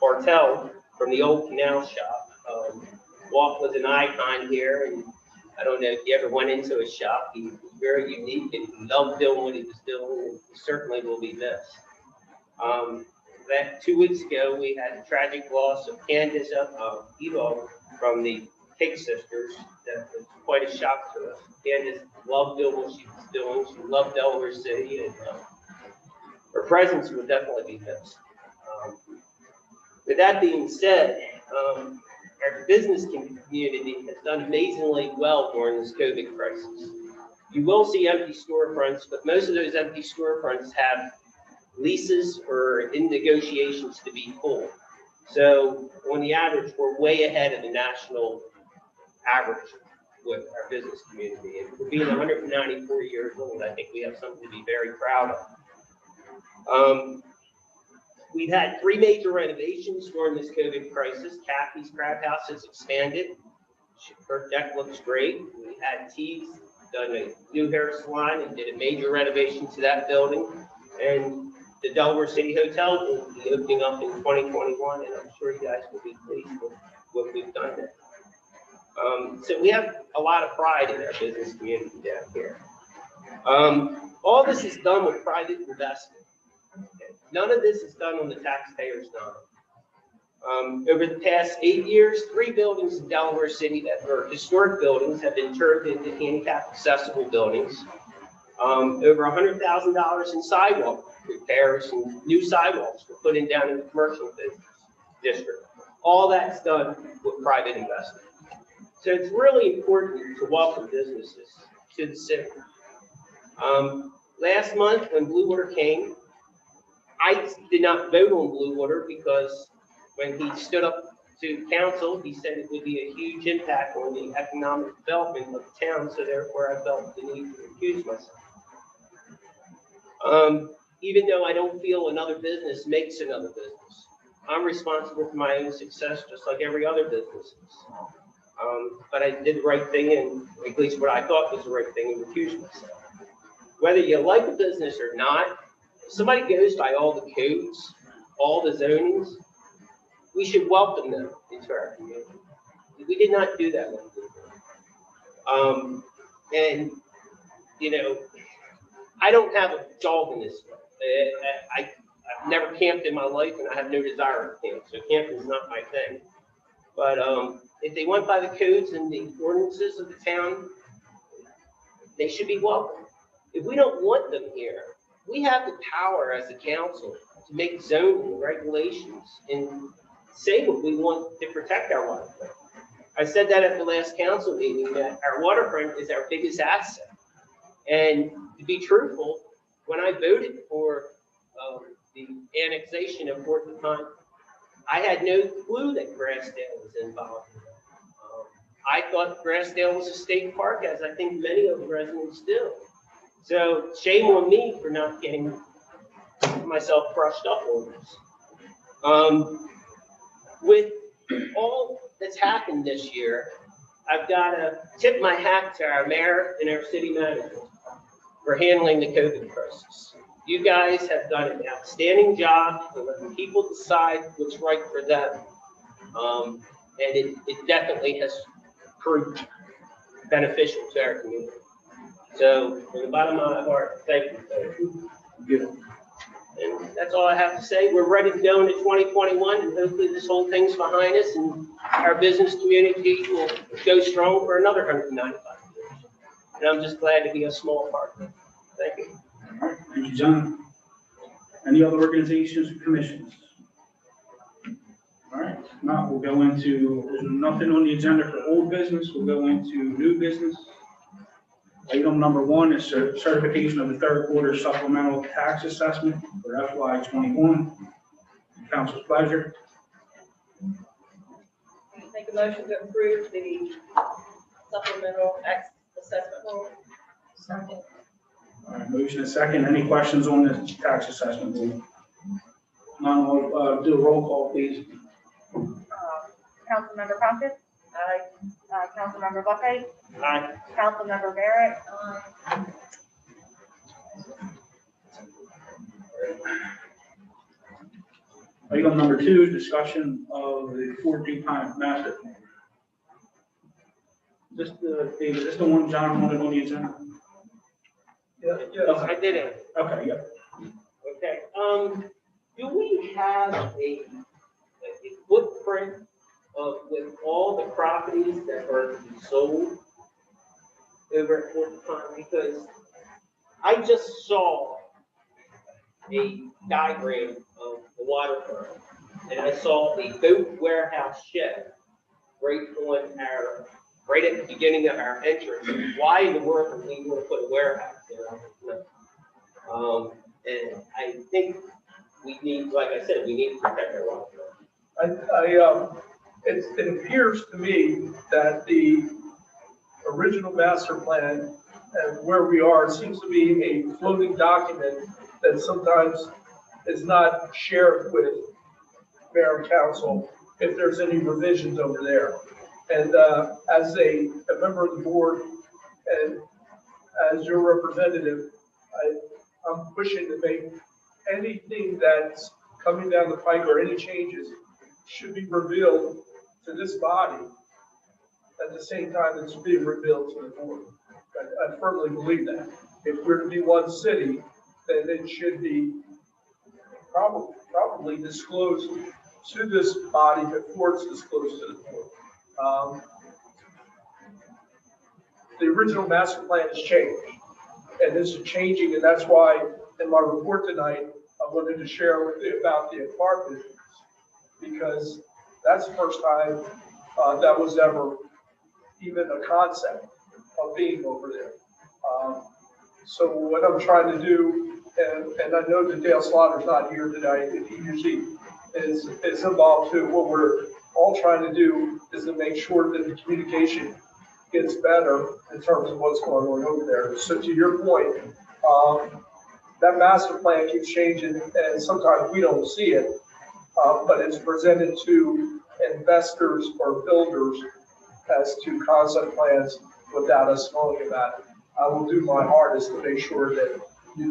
Bartel from the old canal shop. Walt was an icon here, and I don't know if you ever went into his shop. He was very unique and he loved doing what he was doing, and he certainly will be missed. That 2 weeks ago, we had the tragic loss of Candace Evo from the Hicks sisters. That was quite a shock to us. Candace loved doing what she was doing. She loved Delaware City, and her presence would definitely be missed. With that being said, our business community has done amazingly well during this COVID crisis. You will see empty storefronts, but most of those empty storefronts have leases or in negotiations to be full. So on the average, we're way ahead of the national average with our business community. And for being 194 years old, I think we have something to be very proud of. We've had 3 major renovations during this COVID crisis. Kathy's Crab House has expanded. Her deck looks great. We had T's done a new hair salon and did a major renovation to that building. And the Delaware City Hotel will be opening up in 2021, and I'm sure you guys will be pleased with what we've done there. So we have a lot of pride in our business community down here. All this is done with private investment. None of this is done on the taxpayer's dime. Over the past 8 years, 3 buildings in Delaware City that were historic buildings have been turned into handicap accessible buildings. Over $100,000 in sidewalk repairs and new sidewalks were put in down in the commercial district. All that's done with private investment. So it's really important to welcome businesses to the city. Last month when Blue Water came, I did not vote on Blue Water because when he stood up to council, he said it would be a huge impact on the economic development of the town, so therefore I felt the need to recuse myself. Even though I don't feel another business makes another business, I'm responsible for my own success just like every other business is. But I did the right thing, and at least what I thought was the right thing, and recused myself. Whether you like the business or not, if somebody goes by all the codes, all the zonings, we should welcome them into our community. We did not do that with Blue Water. And, you know, I don't have a dog in this. I've never camped in my life, and I have no desire to camp, so camping is not my thing. But if they went by the codes and the ordinances of the town, they should be welcome. If we don't want them here, we have the power as a council to make zoning regulations and say what we want to protect our waterfront. I said that at the last council meeting, that our waterfront is our biggest asset. And to be truthful, when I voted for the annexation of Fort DuPont, I had no clue that Grassdale was involved. I thought Grassdale was a state park, as I think many of the residents do. So shame on me for not getting myself brushed up on this. With all that's happened this year, I've got to tip my hat to our mayor and our city manager for handling the COVID crisis. You guys have done an outstanding job of letting people decide what's right for them. And it definitely has proved beneficial to our community. So from the bottom of my heart, thank you. Good. And that's all I have to say. We're ready to go into 2021, and hopefully this whole thing's behind us, and our business community will go strong for another 195 years. And I'm just glad to be a small partner. Thank you. All right, thank you, John. Any other organizations or commissions? All right, now we'll go into, there's nothing on the agenda for old business. We'll go into new business. Item number 1 is certification of the third quarter supplemental tax assessment for FY21. Council's pleasure. Make a motion to approve the supplemental tax assessment rule. Second. All right, motion and second. Any questions on this tax assessment rule? None, we'll do a roll call, please. Councilmember Compton. Aye. Councilmember Buckeye. Aye. Councilmember Barrett. Item number 2 is discussion of the Fort DuPont master plan. David, is this the one John wanted on the agenda? Yeah, I did it. Okay, yeah. Okay. Do we have a footprint of with all the properties that are to be sold over at Fort DuPont? Because I just saw a diagram of the waterfront, and I saw a boat warehouse shed right at the beginning of our entrance. Why in the world would we want to put a warehouse there? I don't know. And I think we need, like I said, we need to protect our waterfront. It appears to me that the original master plan and where we are seems to be a floating document that sometimes is not shared with mayor and council if there's any revisions over there. And as a member of the board and as your representative, I'm pushing to make anything that's coming down the pike or any changes should be revealed to this body at the same time it's being revealed to the board. I firmly believe that. If we're to be one city, then it should be probably disclosed to this body before it's disclosed to the board. The original master plan has changed, and this is changing, and that's why in my report tonight, I wanted to share with you about the apartments, because that's the first time that was ever even a concept of being over there. So what I'm trying to do, and I know that Dale Slaughter's not here tonight, and he usually is involved too. What we're all trying to do is to make sure that the communication gets better in terms of what's going on over there. So to your point, that master plan keeps changing, and sometimes we don't see it, but it's presented to investors or builders as to concept plans without us knowing about it. I will do my hardest to make sure that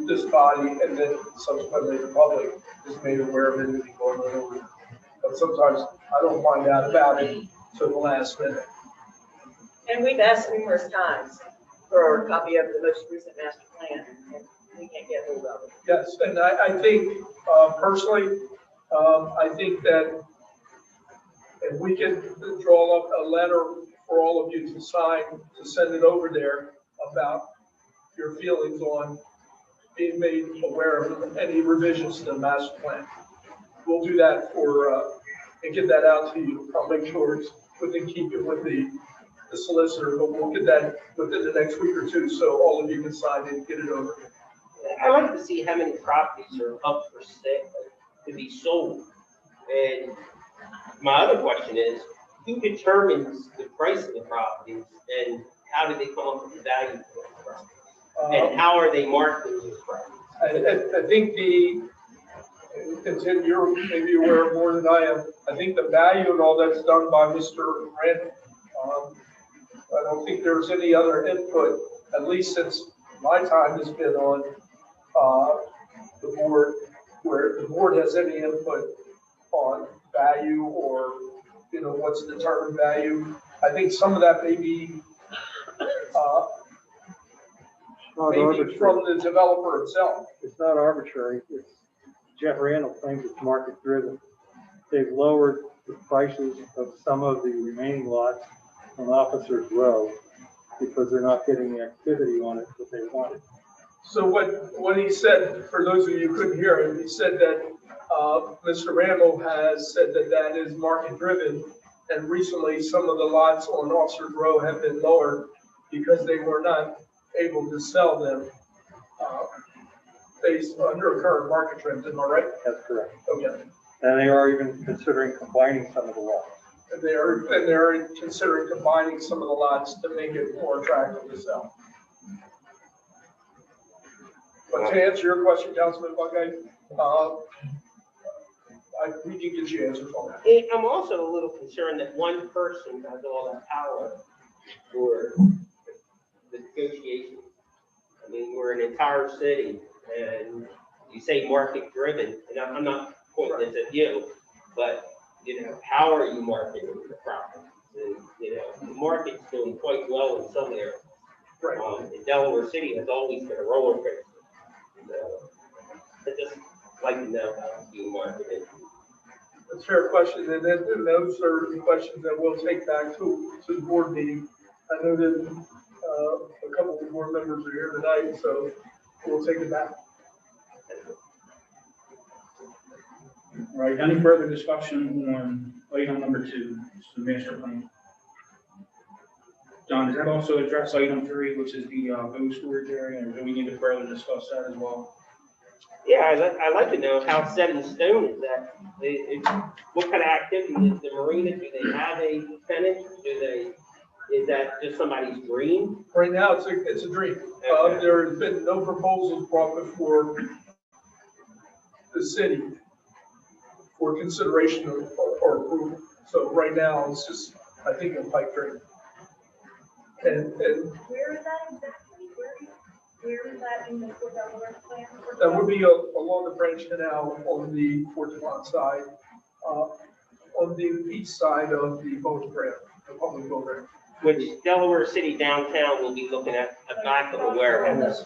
this body and then subsequently the public is made aware of anything going on over there. But sometimes I don't find out about it till the last minute. And we've asked numerous times for a copy of the most recent master plan, and we can't get hold of it. Yes, and I think, personally, I think that if we can draw up a letter for all of you to sign, to send it over there about your feelings on being made aware of any revisions to the master plan. We'll do that and get that out to you. I'll make sure it's within keeping with the solicitor, but we'll get that within the next week or two, so all of you can sign it and get it over. I'd like to see how many properties are up for sale to be sold. And my other question is, who determines the price of the properties and how do they come up with the value for the properties? And how are they marketing those properties? I think and Tim, you're maybe aware more than I am, I think the value and all that's done by Mr. Randall. I don't think there's any other input, at least since my time has been on the board, where the board has any input on value or, what's the determined value. I think some of that may be maybe from the developer himself. It's not arbitrary. It's Jeff Randall claims it's market driven. They've lowered the prices of some of the remaining lots on Officers Row because they're not getting the activity on it that they wanted. So what he said, for those of you who couldn't hear him, he said that Mr. Randall has said that is market driven, and recently some of the lots on Officers Row have been lowered because they were not able to sell them based under current market trends. Am I right? That's correct. Okay. And they are even considering combining some of the lots. And they're considering combining some of the lots to make it more attractive to sell. But to answer your question, Councilman Buckeye, we can get you answers on that. I'm also a little concerned that one person has all that power for the negotiations. I mean, we're an entire city, and you say market driven, and I'm not pointing this at you, but how are you marketing the property? And, the market's doing quite well in some areas. Right. And Delaware City has always been a roller coaster. So I just like to know how it's being marketed. That's a fair question, and those are the questions that we'll take back to the board meeting. I know that a couple of board members are here tonight, so we'll take it back. All right, any further discussion on item number 2, the master plan? John, does that also address item 3, which is the boat storage area, or do we need to further discuss that as well? Yeah, I'd like to know how set in stone is that? What kind of activity is the marina? Do they have a tenant? Is that just somebody's dream? Right now, it's a dream. Okay. There has been no proposals brought before the city for consideration or approval. So right now, it's just, I think, a pipe dream. And Where is that exactly? Where is that in the Fort Delaware plan? that would be along the Branch Canal on the Fort Devon side, on the east side of the boat ramp, the public boat ramp. Which Delaware City downtown will be looking at the back of the warehouse.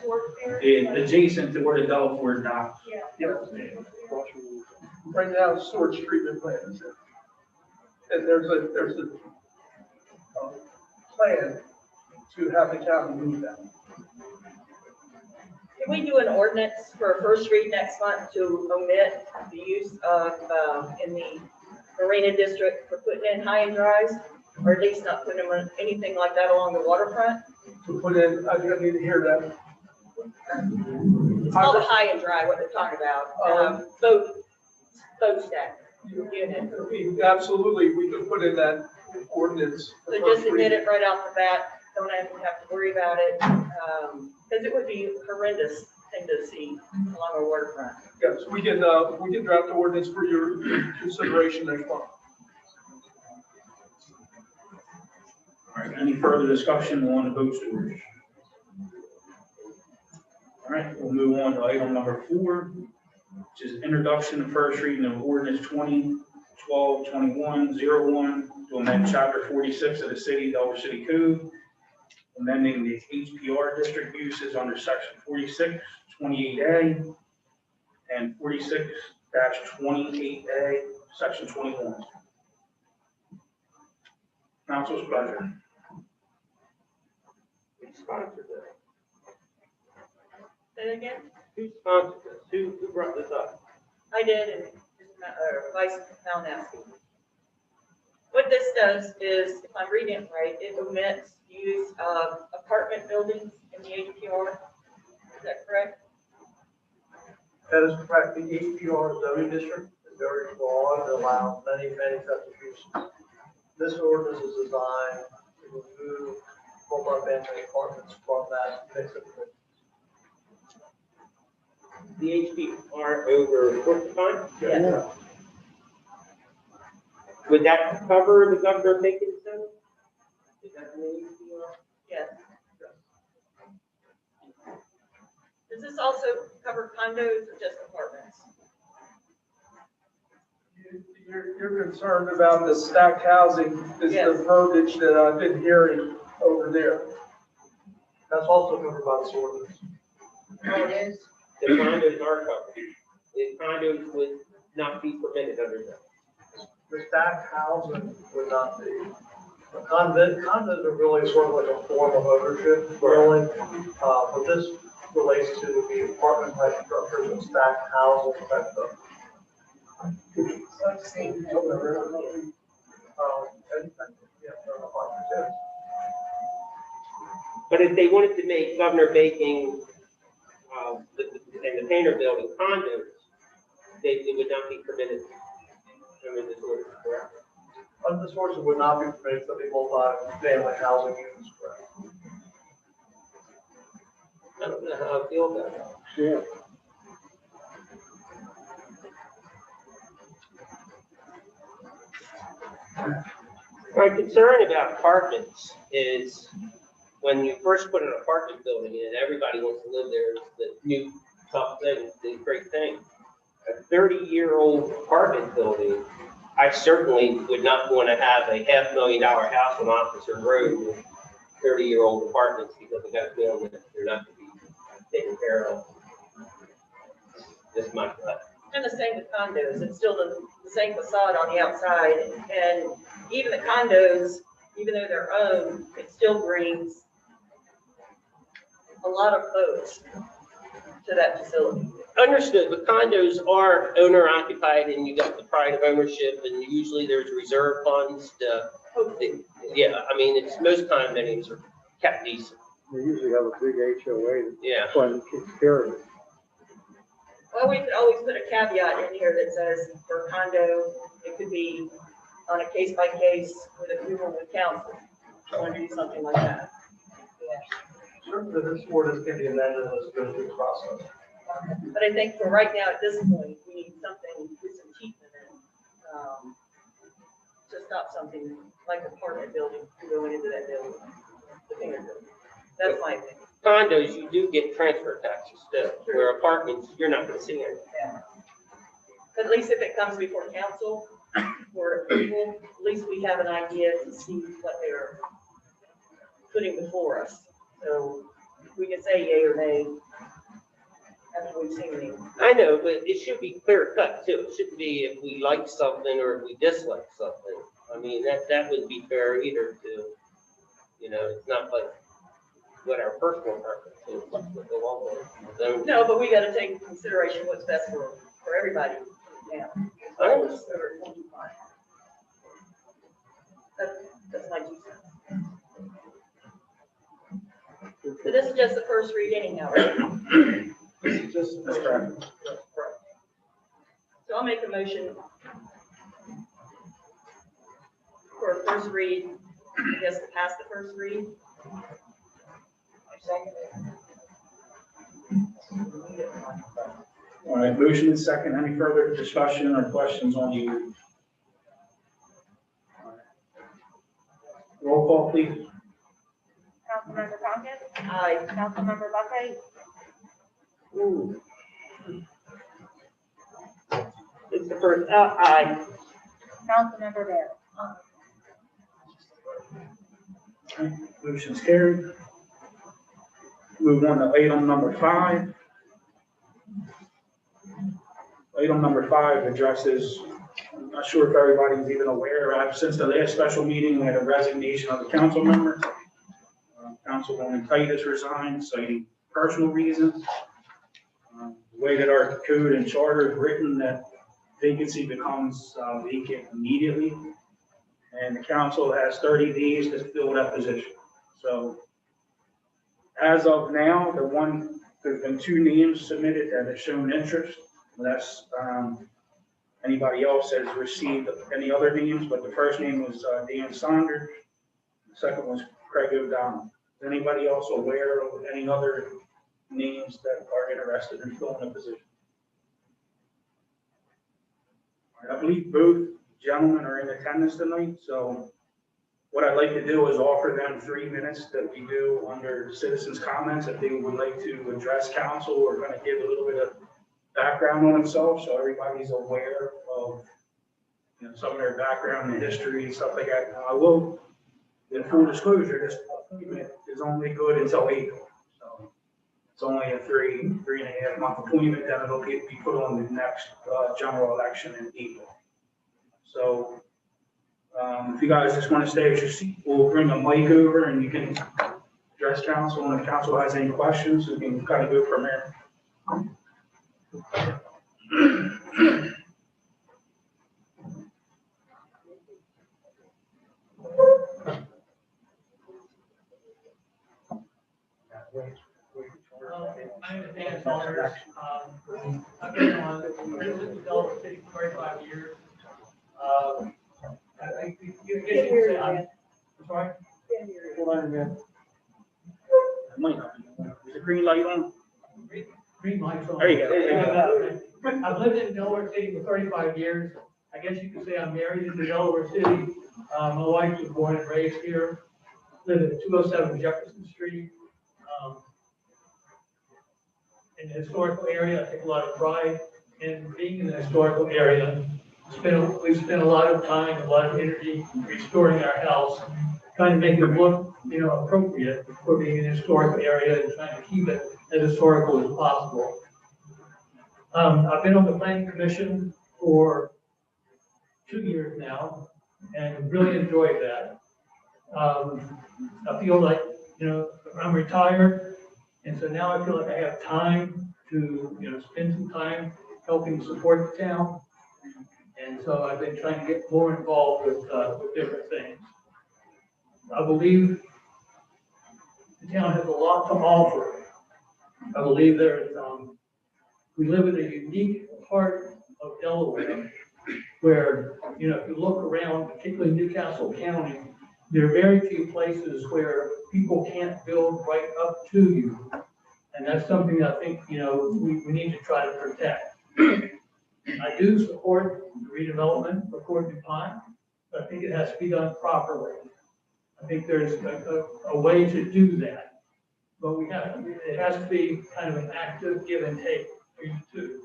Adjacent to where the Delaware dock. Yeah. Right now, storage treatment plant is there. And there's a plan to have the county move that. Can we do an ordinance for a first read next month to omit the use of, in the Marina District for putting in high and dries? Or at least not putting them anything like that along the waterfront? To put in, I need to hear that. It's called a high and dry, what they're talking about, boat stack unit. Absolutely, we could put in that ordinance. So just admit it right off the bat, don't have to worry about it, because it would be a horrendous thing to see along our waterfront. Yes, we can draft the ordinance for your consideration next month. All right, any further discussion on the boat storage? All right, we'll move on to item number 4, which is introduction and first reading of ordinance 12/21/01 to amend chapter 46 of the city, Delaware City Code, amending the HPR district uses under section 46, 28A, and 46-28A, section 21. Council's pleasure. Who sponsored this? Say it again? Who sponsored this? Who brought this up? I did, and Vice Malinowski. What this does is, if I'm reading it right, it omits use of apartment buildings in the HPR. Is that correct? That is correct. The HPR zoning district is very broad and allows many, many types of uses. This ordinance is designed to remove multi-family apartments from that mix of things. The HPR over Porcupine? Yes. Would that cover the governor making center? Is that the HPR? Yes. Does this also cover condos or just apartments? You're concerned about the stacked housing, is Yes. the verbiage that I've been hearing over there. That's also covered by this ordinance. Oh, it is? The condos are covered. The condos would not be permitted under that. The stacked housing would not be. Condos are really sort of like a form of ownership, really. But this relates to the apartment type structures and stacked housing type stuff. But if they wanted to make governor baking, and the painter building condos, they would not be permitted under this order, correct? Under this ordinance, would not be permitted to be multi-family housing units, correct? I don't know how I feel about that. Yeah. My concern about apartments is when you first put an apartment building in, everybody wants to live there, it's the new tough thing, the great thing. A 30-year-old apartment building, I certainly would not want to have a $500,000 house on Officer Road with 30-year-old apartments because I got a feeling that they're not going to be taken care of. Just my thought. And the same with condos, it's still the same facade on the outside, and even the condos, even though they're owned, it still brings a lot of folks to that facility. Understood, but condos are owner occupied and you got the pride of ownership and usually there's reserve funds to, yeah, I mean, it's, most condominiums are kept decent. They usually have a big HOA Yeah. that takes care of it. Well, we could always put a caveat in here that says for condo, it could be on a case by case with approval with council. I want to do something like that. Certainly, this ordinance can be amended as it goes through the process. But I think for right now, at this point, we need something with some teeth in it, to stop something like apartment building from going into that building, the finger building. That's my opinion. Condos, you do get transfer taxes still, where apartments, you're not gonna see anything. Yeah. But at least if it comes before council for approval, at least we have an idea to see what they're putting before us. So we can say yay or nay after we've seen it. I know, but it should be clear cut too. It shouldn't be if we like something or if we dislike something. I mean, that wouldn't be fair either to, you know, it's not like what our personal preference is, what the law is. So, No, but we gotta take into consideration what's best for everybody now. I understand. That's my 2 cents. So this is just the first read anyhow, right? This is just, That's correct. So I'll make a motion for a first read, I guess to pass the first read. All right, motion is second. Any further discussion or questions on the roll call, please? Councilmember Tompkins? Aye. Councilmember Buckeye? It's the first, aye. Councilmember Barrett. Motion's carried. Move on to item number 5. Item number 5 addresses, I'm not sure if everybody's even aware, since the last special meeting, we had a resignation of the council member. Councilwoman Titus resigned, citing personal reasons. The way that our code and charter is written, that vacancy becomes vacant immediately. And the council has 30 days to fill that position. So as of now, there's been 2 names submitted that have shown interest. Unless anybody else has received any other names, but the first name was Dan Saunders. The second was Craig O'Donnell. Is anybody else aware of any other names that are interested in filling a position? I believe both gentlemen are in attendance tonight, so what I'd like to do is offer them 3 minutes that we do under citizens' comments if they would like to address council or kind of give a little bit of background on themselves, so everybody's aware of some of their background and history and stuff like that. Now, I will, in full disclosure, this appointment is only good until April, so it's only a 3.5 month appointment. Then it'll be put on the next general election in April. So if you guys just want to stay at your seat, we'll bring a mic over and you can address council, and if council has any questions, we can kind of go from there. I'm Dan Saunders. I've been on the Delaware City for 35 years. You say I'm sorry? Hold on a minute. Is the green light on? Green lights on. There you go. I've lived in Delaware City for 35 years. I guess you could say I'm married into Delaware City. My wife was born and raised here. Live at 207 Jefferson Street. In the historical area, I take a lot of pride in being in the historical area. We've spent a lot of time, a lot of energy restoring our house, trying to make it look, appropriate for being in a historical area and trying to keep it as historical as possible. I've been on the planning commission for 2 years now and really enjoyed that. I feel like, I'm retired, and so now I feel like I have time to, spend some time helping support the town. And so I've been trying to get more involved with different things. I believe the town has a lot to offer. I believe we live in a unique part of Delaware where, if you look around, particularly Newcastle County, there are very few places where people can't build right up to you. And that's something I think, we need to try to protect. I do support the redevelopment of Court DuPont, but I think it has to be done properly. I think there's a way to do that, but it has to be kind of an active give and take between the two.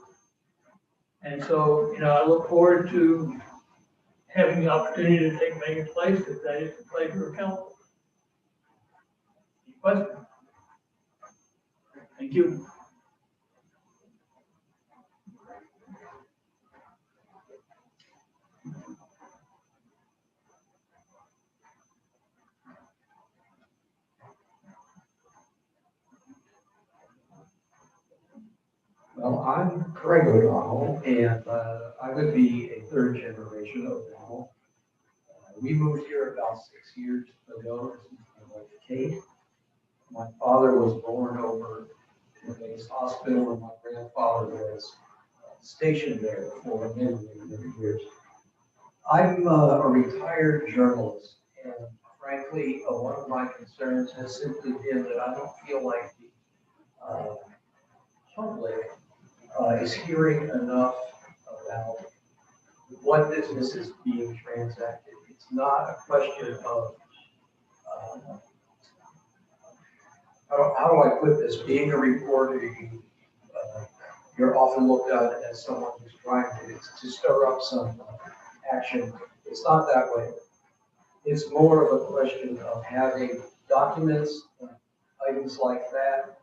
And so, I look forward to having the opportunity to take Megan's place if that is the pleasure of council. Any questions? Thank you. Well, I'm Craig O'Donnell, and I would be a 3rd generation O'Donnell. We moved here about 6 years ago. This is my wife, Kate. My father was born over in the base hospital, and my grandfather was stationed there for many, many, many years. I'm a retired journalist, and frankly, one of my concerns has simply been that I don't feel like the public is hearing enough about what business is being transacted. It's not a question of, how do I put this? Being a reporter, you're often looked at as someone who's trying to stir up some action. It's not that way. It's more of a question of having documents, items like that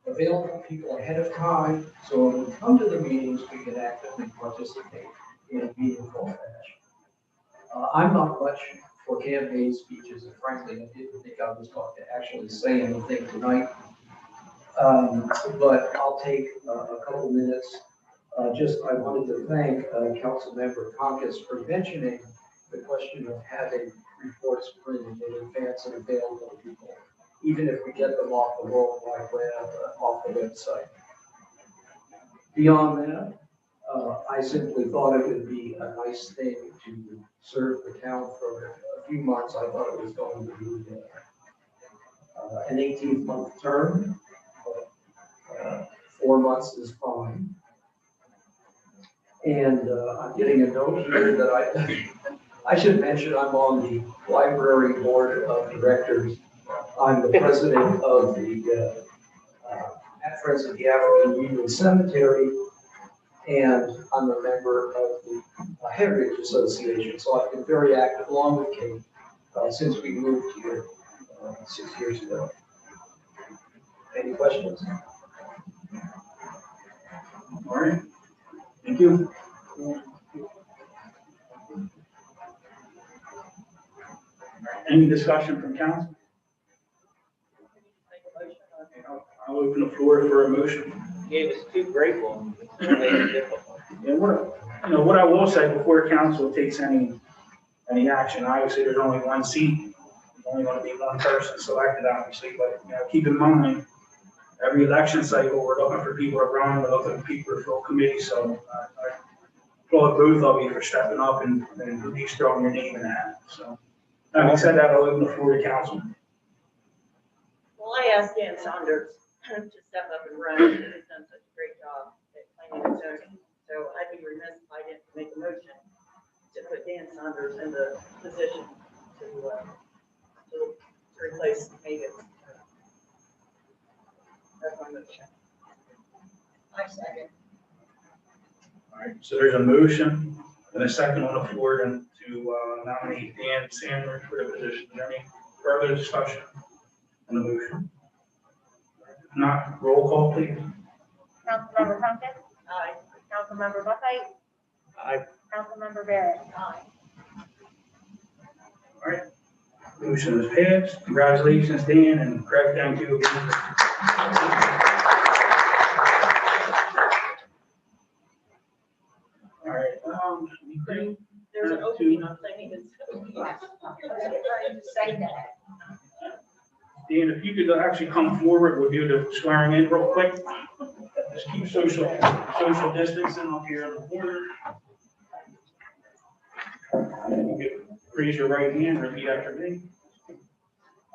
available to people ahead of time, so when we come to the meetings, we can actively participate in a meaningful fashion. I'm not much for campaign speeches, and frankly, I didn't think I was going to actually say anything tonight. But I'll take a couple minutes. I wanted to thank Councilmember Conkus for mentioning the question of having reports printed in advance and available to people, even if we get them off the World Wide Web, off the website. Beyond that, I simply thought it would be a nice thing to serve the town for a few months. I thought it was going to be an 18-month term. 4 months is fine. And I'm getting a note here that I should mention I'm on the library board of directors. I'm the president of the Friends of the African Union Cemetery, and I'm a member of the Heritage Association. So I've been very active along with Kate since we moved here 6 years ago. Any questions? All right, thank you. Any discussion from council? I'll open the floor for a motion. Gave us two great ones. It's made it difficult. And what I will say before council takes any action, obviously there's only one seat. There's only going to be one person selected, obviously, but keep in mind, every election cycle, we're looking for people to run, we're looking for people to fill committees. So I applaud both of you for stepping up and at least throwing your name in that. So having said that, I'll open the floor to council. Well, I asked Dan Saunders to step up and run. He's done such a great job at planning and zoning. So I'd be remiss if I didn't make a motion to put Dan Saunders in the position to replace Megan. That's my motion. I second. All right, so there's a motion and a second on the floor to nominate Dan Sanders for the position. Is there any further discussion on the motion? If not, roll call, please. Councilmember Pumpkin? Aye. Councilmember Buckeye? Aye. Councilmember Barrett? Aye. All right, motion is passed. Congratulations, Dan, and Craig, thank you again. All right, There's an opening on planning and zoning. Say that. Dan, if you could actually come forward, we'll do the swearing in real quick. Just keep social distancing up here on the border. Raise your right hand and repeat after me.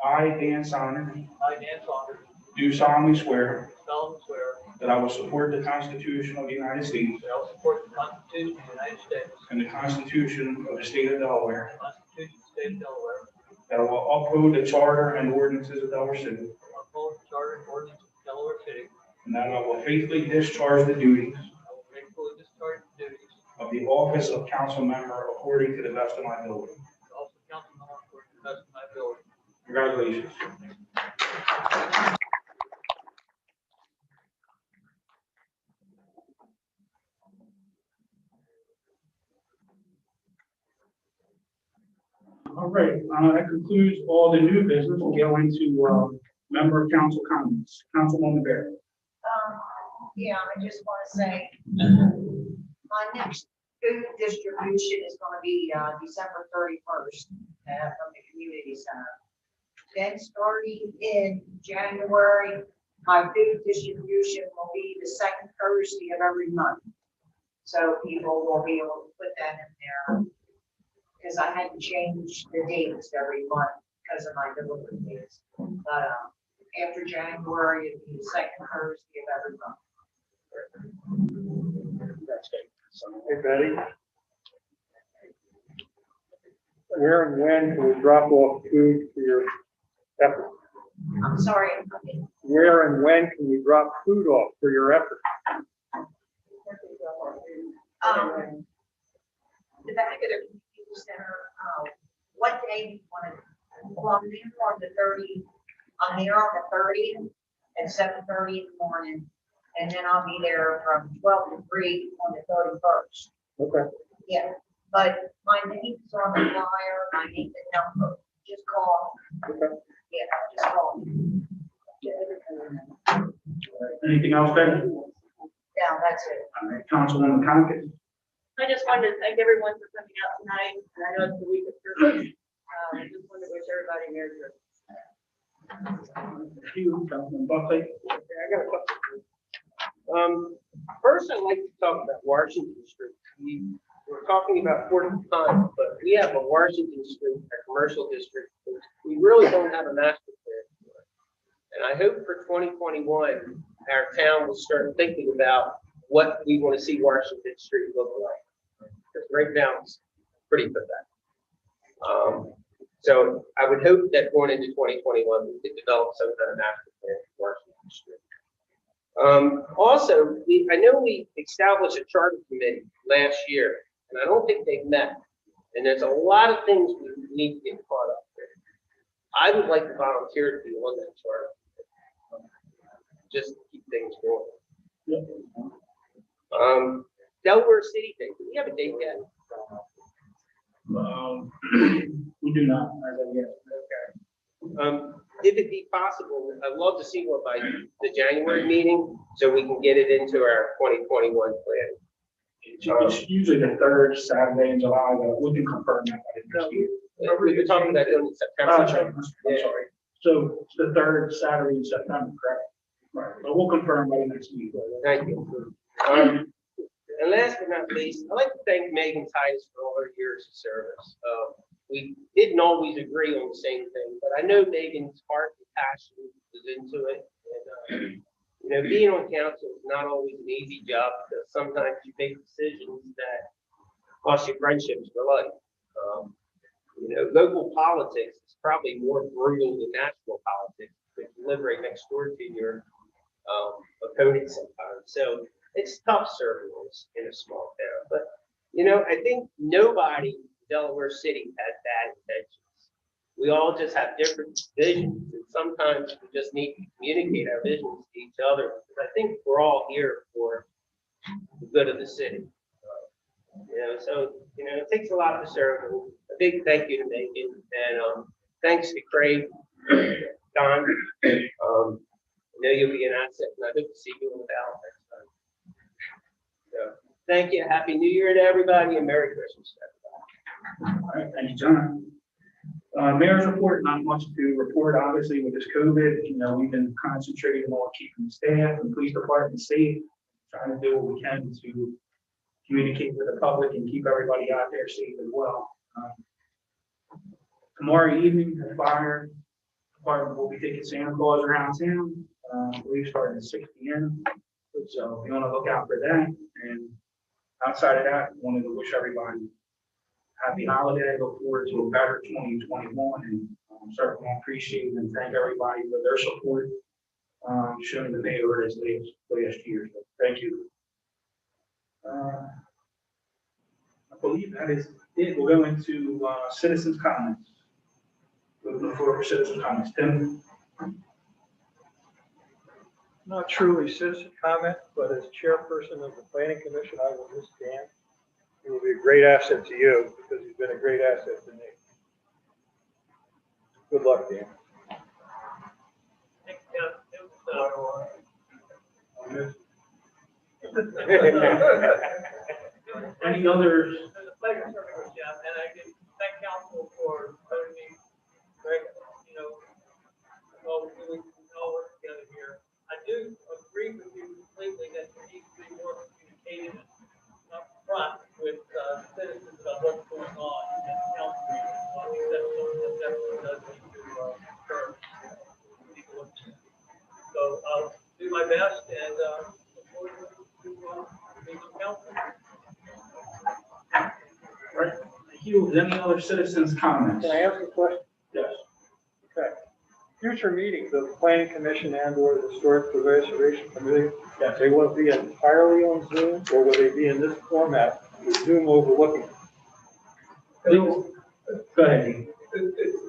I, Dan Saunders, I, Dan Saunders, do solemnly swear solemnly swear that I will support the Constitution of the United States that I will support the Constitution of the United States, and the Constitution of the State of Delaware, the Constitution of the State of Delaware, that I will uphold the Charter and ordinances of Delaware City, uphold the Charter and ordinances of Delaware City, and that I will faithfully discharge the duties I will faithfully discharge the duties of the office of council member according to the best of my ability. of the office of council member according to the best of my ability. Congratulations. All right, that concludes all the new business. We'll go into member of council comments. Councilwoman Barrett. Yeah, I just want to say, my next food distribution is going to be December 31st from the community center. Then starting in January, my food distribution will be the second Thursday of every month. So people will be able to put that in there. Because I had to change the dates every month because of my delivery dates. But after January, it'll be the second Thursday of every month. Hey, Betty. Where and when can we drop off food for your effort? I'm sorry. Where and when can we drop food off for your effort? The back of the Center, what day do you want to, well, I'm there on the 30th, I'm there on the 30th at 7:30 in the morning. And then I'll be there from 12 to 3 on the 31st. Okay. Yeah, but my name's on the flyer, my name is number, just call me. Okay. Yeah, just call me. Anything else, Ben? Yeah, that's it. All right, Councilwoman Conkey. I just wanted to thank everyone for coming out tonight, and I know it's the week of Christmas. I just wanted to wish everybody Merry Christmas. Thank you, Councilman Buckley. I got a question. First, I'd like to talk about Washington Street. We're talking about 40 times, but we have a Washington Street, a commercial district. We really don't have a master plan for it. And I hope for 2021, our town will start thinking about what we want to see Washington Street look like. Because right now it's pretty pathetic. So I would hope that going into 2021, we could develop some kind of master plan for Washington Street. Also, I know we established a charter committee last year, and I don't think they've met. And there's a lot of things we need to get caught up with. I would like to volunteer to be on that charter committee, just to keep things going. Delaware City Day, do we have a date yet? We do not, as of yet. Okay. If it be possible, I'd love to see one by the January meeting, so we can get it into our 2021 plan. It's usually the third Saturday in July, but we can confirm that by the next year. We've been talking about doing it in September. I'm sorry. So it's the third Saturday in September, correct? Right, but we'll confirm by the next meeting. Thank you. And last but not least, I'd like to thank Megan Titus for all her years of service. We didn't always agree on the same thing, but I know Megan's heart and passion was into it. And, you know, being on council is not always an easy job, because sometimes you make decisions that cost you friendships for life. You know, local politics is probably more brutal than national politics, because you live right next door to your opponent sometimes. So it's tough serving in a small town. But, you know, I think nobody in Delaware City has bad intentions. We all just have different visions, and sometimes we just need to communicate our visions to each other. Because I think we're all here for the good of the city. You know, so, you know, it takes a lot to serve. A big thank you to Megan, and thanks to Craig, Don. I know you'll be an asset, and I hope to see you on the ballot next time. So, thank you. Happy New Year to everybody, and Merry Christmas to everybody. All right, thank you, John. Mayor's report, not much to report, obviously, with this COVID. You know, we've been concentrating on keeping the staff and police department safe, trying to do what we can to communicate with the public and keep everybody out there safe as well. Tomorrow evening, the fire department will be taking Santa Claus around town. I believe starting at 6 p.m. So we want to look out for that. And outside of that, wanted to wish everybody happy holiday. Look forward to a better 2021, and certainly appreciate and thank everybody for their support shown the neighborhood as last year. So thank you. I believe that is it. We'll go into citizens' comments. Open the floor for citizens' comments. Tim? Not truly citizen comment, but as chairperson of the planning commission, I will miss Dan. He will be a great asset to you, because he's been a great asset to me. Good luck, Dan. Thanks, Jeff. Any others? It's a pleasure serving with Jeff, and I can thank council for voting me. Greg, you know, we all work together here. I do agree with you completely that there needs to be more communication up front with citizens about what's going on in the council. I think that's something that definitely does need to occur. So I'll do my best and look forward to being on council. Right. Thank you. Any other citizens' comments? Can I ask a question? Yes. Okay. Future meetings of the planning commission and or the historic preservation committee, Yes. they will be entirely on Zoom, or will they be in this format with Zoom overlooking? Please. Go ahead, Dean.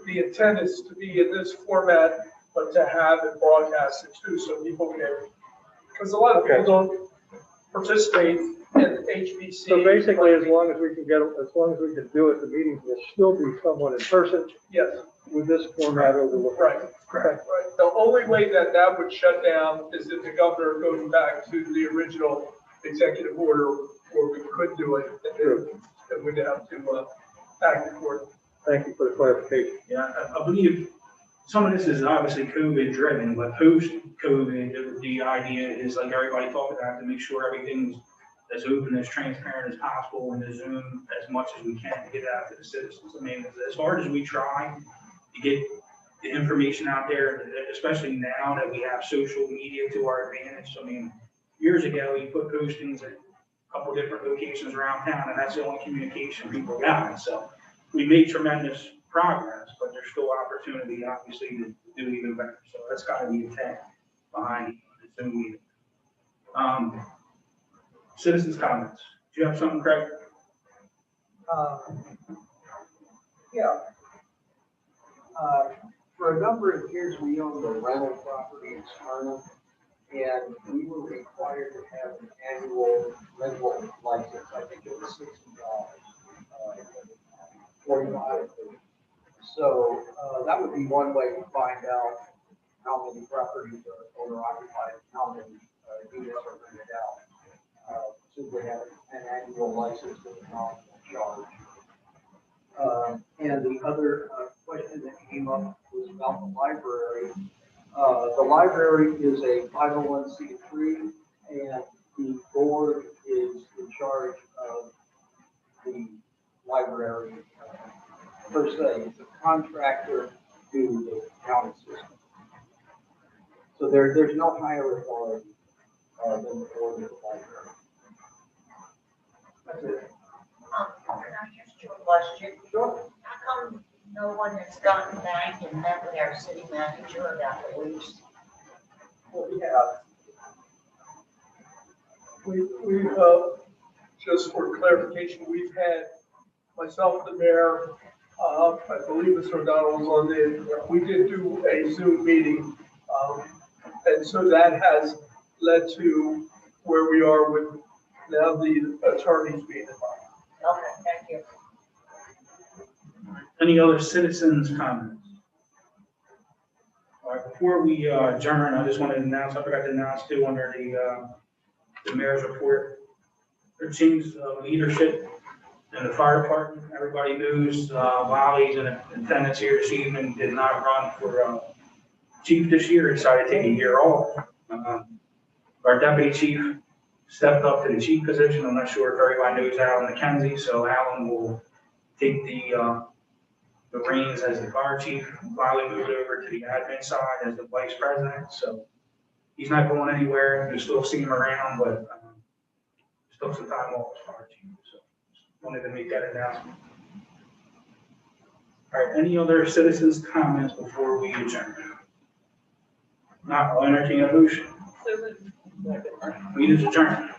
The intent is to be in this format, but to have it broadcasted too, so people can, because a lot of people don't participate in HBC. So basically, as long as we can do it, the meetings will still be somewhat in person Yes, with this format overlooked. right, right. The only way that that would shut down is if the governor goes back to the original executive order where we could do it, and we'd have to act in court. Thank you for the clarification. Yeah, I believe some of this is obviously COVID driven, but post COVID, the idea is like everybody talked about to make sure everything's as open, as transparent as possible in the Zoom as much as we can to get out to the citizens. I mean, as hard as we try to get the information out there, especially now that we have social media to our advantage. I mean, years ago, you put postings at a couple different locations around town, and that's the only communication people got. So we made tremendous progress, but there's still opportunity, obviously, to do even better. So that's got to be the intent behind the Zoom meeting. Citizens' comments. Do you have something, Craig? Yeah. For a number of years, we owned a rental property in Smyrna, and we were required to have an annual rental license. I think it was $60, $45. So that would be one way to find out how many properties are owner occupied, how many units are rented out. Since we have an annual license with a nominal charge. And the other question that came up was about the library. The library is a 501c3, and the board is in charge of the library per se. It's a contractor to the county system. So there's no higher authority than the board of the library. That's it. Can I ask you a question? Sure. How come no one has gotten back and met with our city manager about the lease? What we have. We've just for clarification, we've had myself, the mayor, I believe Mr. O'Donnell was on the, we did do a Zoom meeting. And so that has led to where we are with now the attorneys being involved. Okay, thank you. Any other citizens' comments? All right, before we adjourn, I just wanted to announce, I forgot to announce too, under the mayor's report, there seems leadership in the fire department. Everybody knows Wally's in attendance here this evening, did not run for chief this year, decided to take a year off. Our deputy chief stepped up to the chief position. I'm not sure if everybody knows Alan McKenzie, so Alan will take the reins as the fire chief. Wiley moved over to the admin side as the vice president, so he's not going anywhere. You still see him around, but still some time off as fire chief. So just wanted to make that announcement. All right, any other citizens' comments before we adjourn? Not, I'll entertain a motion. Meeting is adjourned.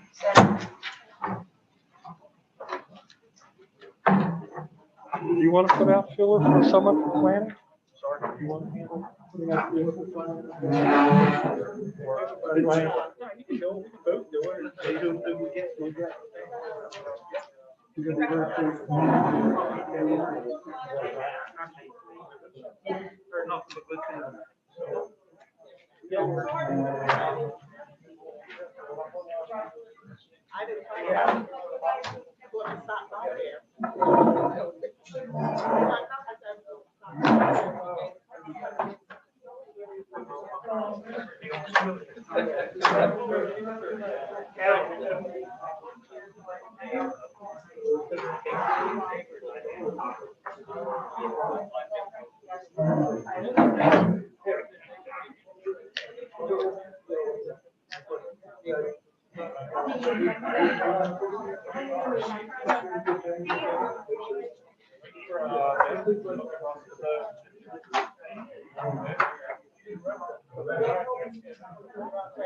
Do you want to put out filler for some of the planning? Sorry, do you want to handle putting out filler for planning? I didn't find out. What to stop by there.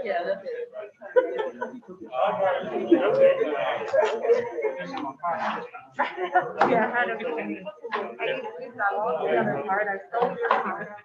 Yeah, that's it. Yeah, I had a meeting. I need to keep that all together hard. I sold your car.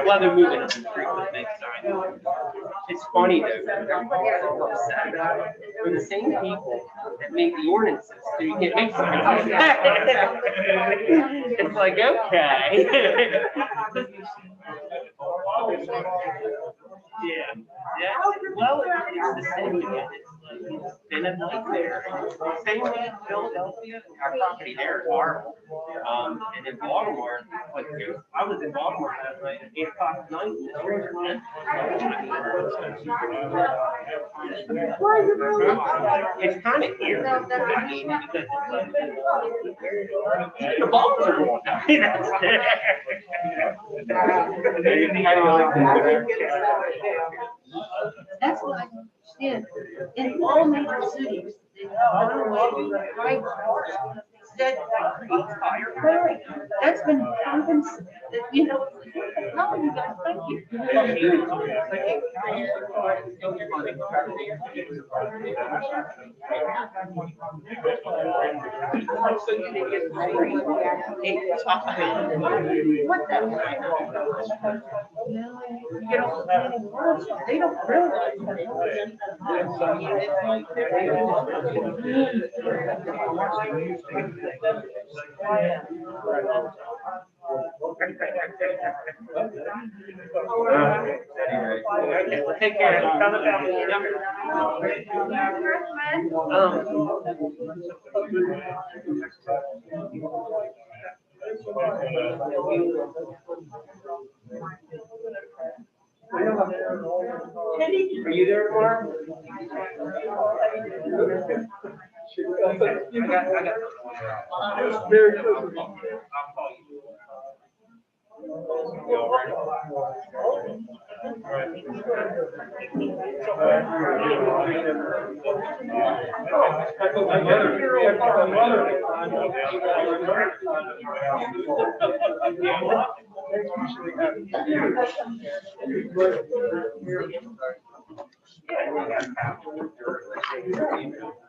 Well, they're moving up the street with the next sign. It's funny though, everybody has a little upset. We're the same people that make the ordinances, so you can't make signs. It's like, okay. Yeah, well, it's the same again. It's been a nightmare. Same way in Philadelphia, our property there is horrible. And in Baltimore, like, I was in Baltimore last night at 8 o'clock at night. And the streets are empty. It's kind of eerie. I mean, because the balls are going That's what I understand. In all major cities, they run away with private cars. Instead, they create higher crime. That's been proven, you know, how you guys thank you. What the? You know, they don't realize Well, take care. Are you there tomorrow? Merry Christmas. Yeah.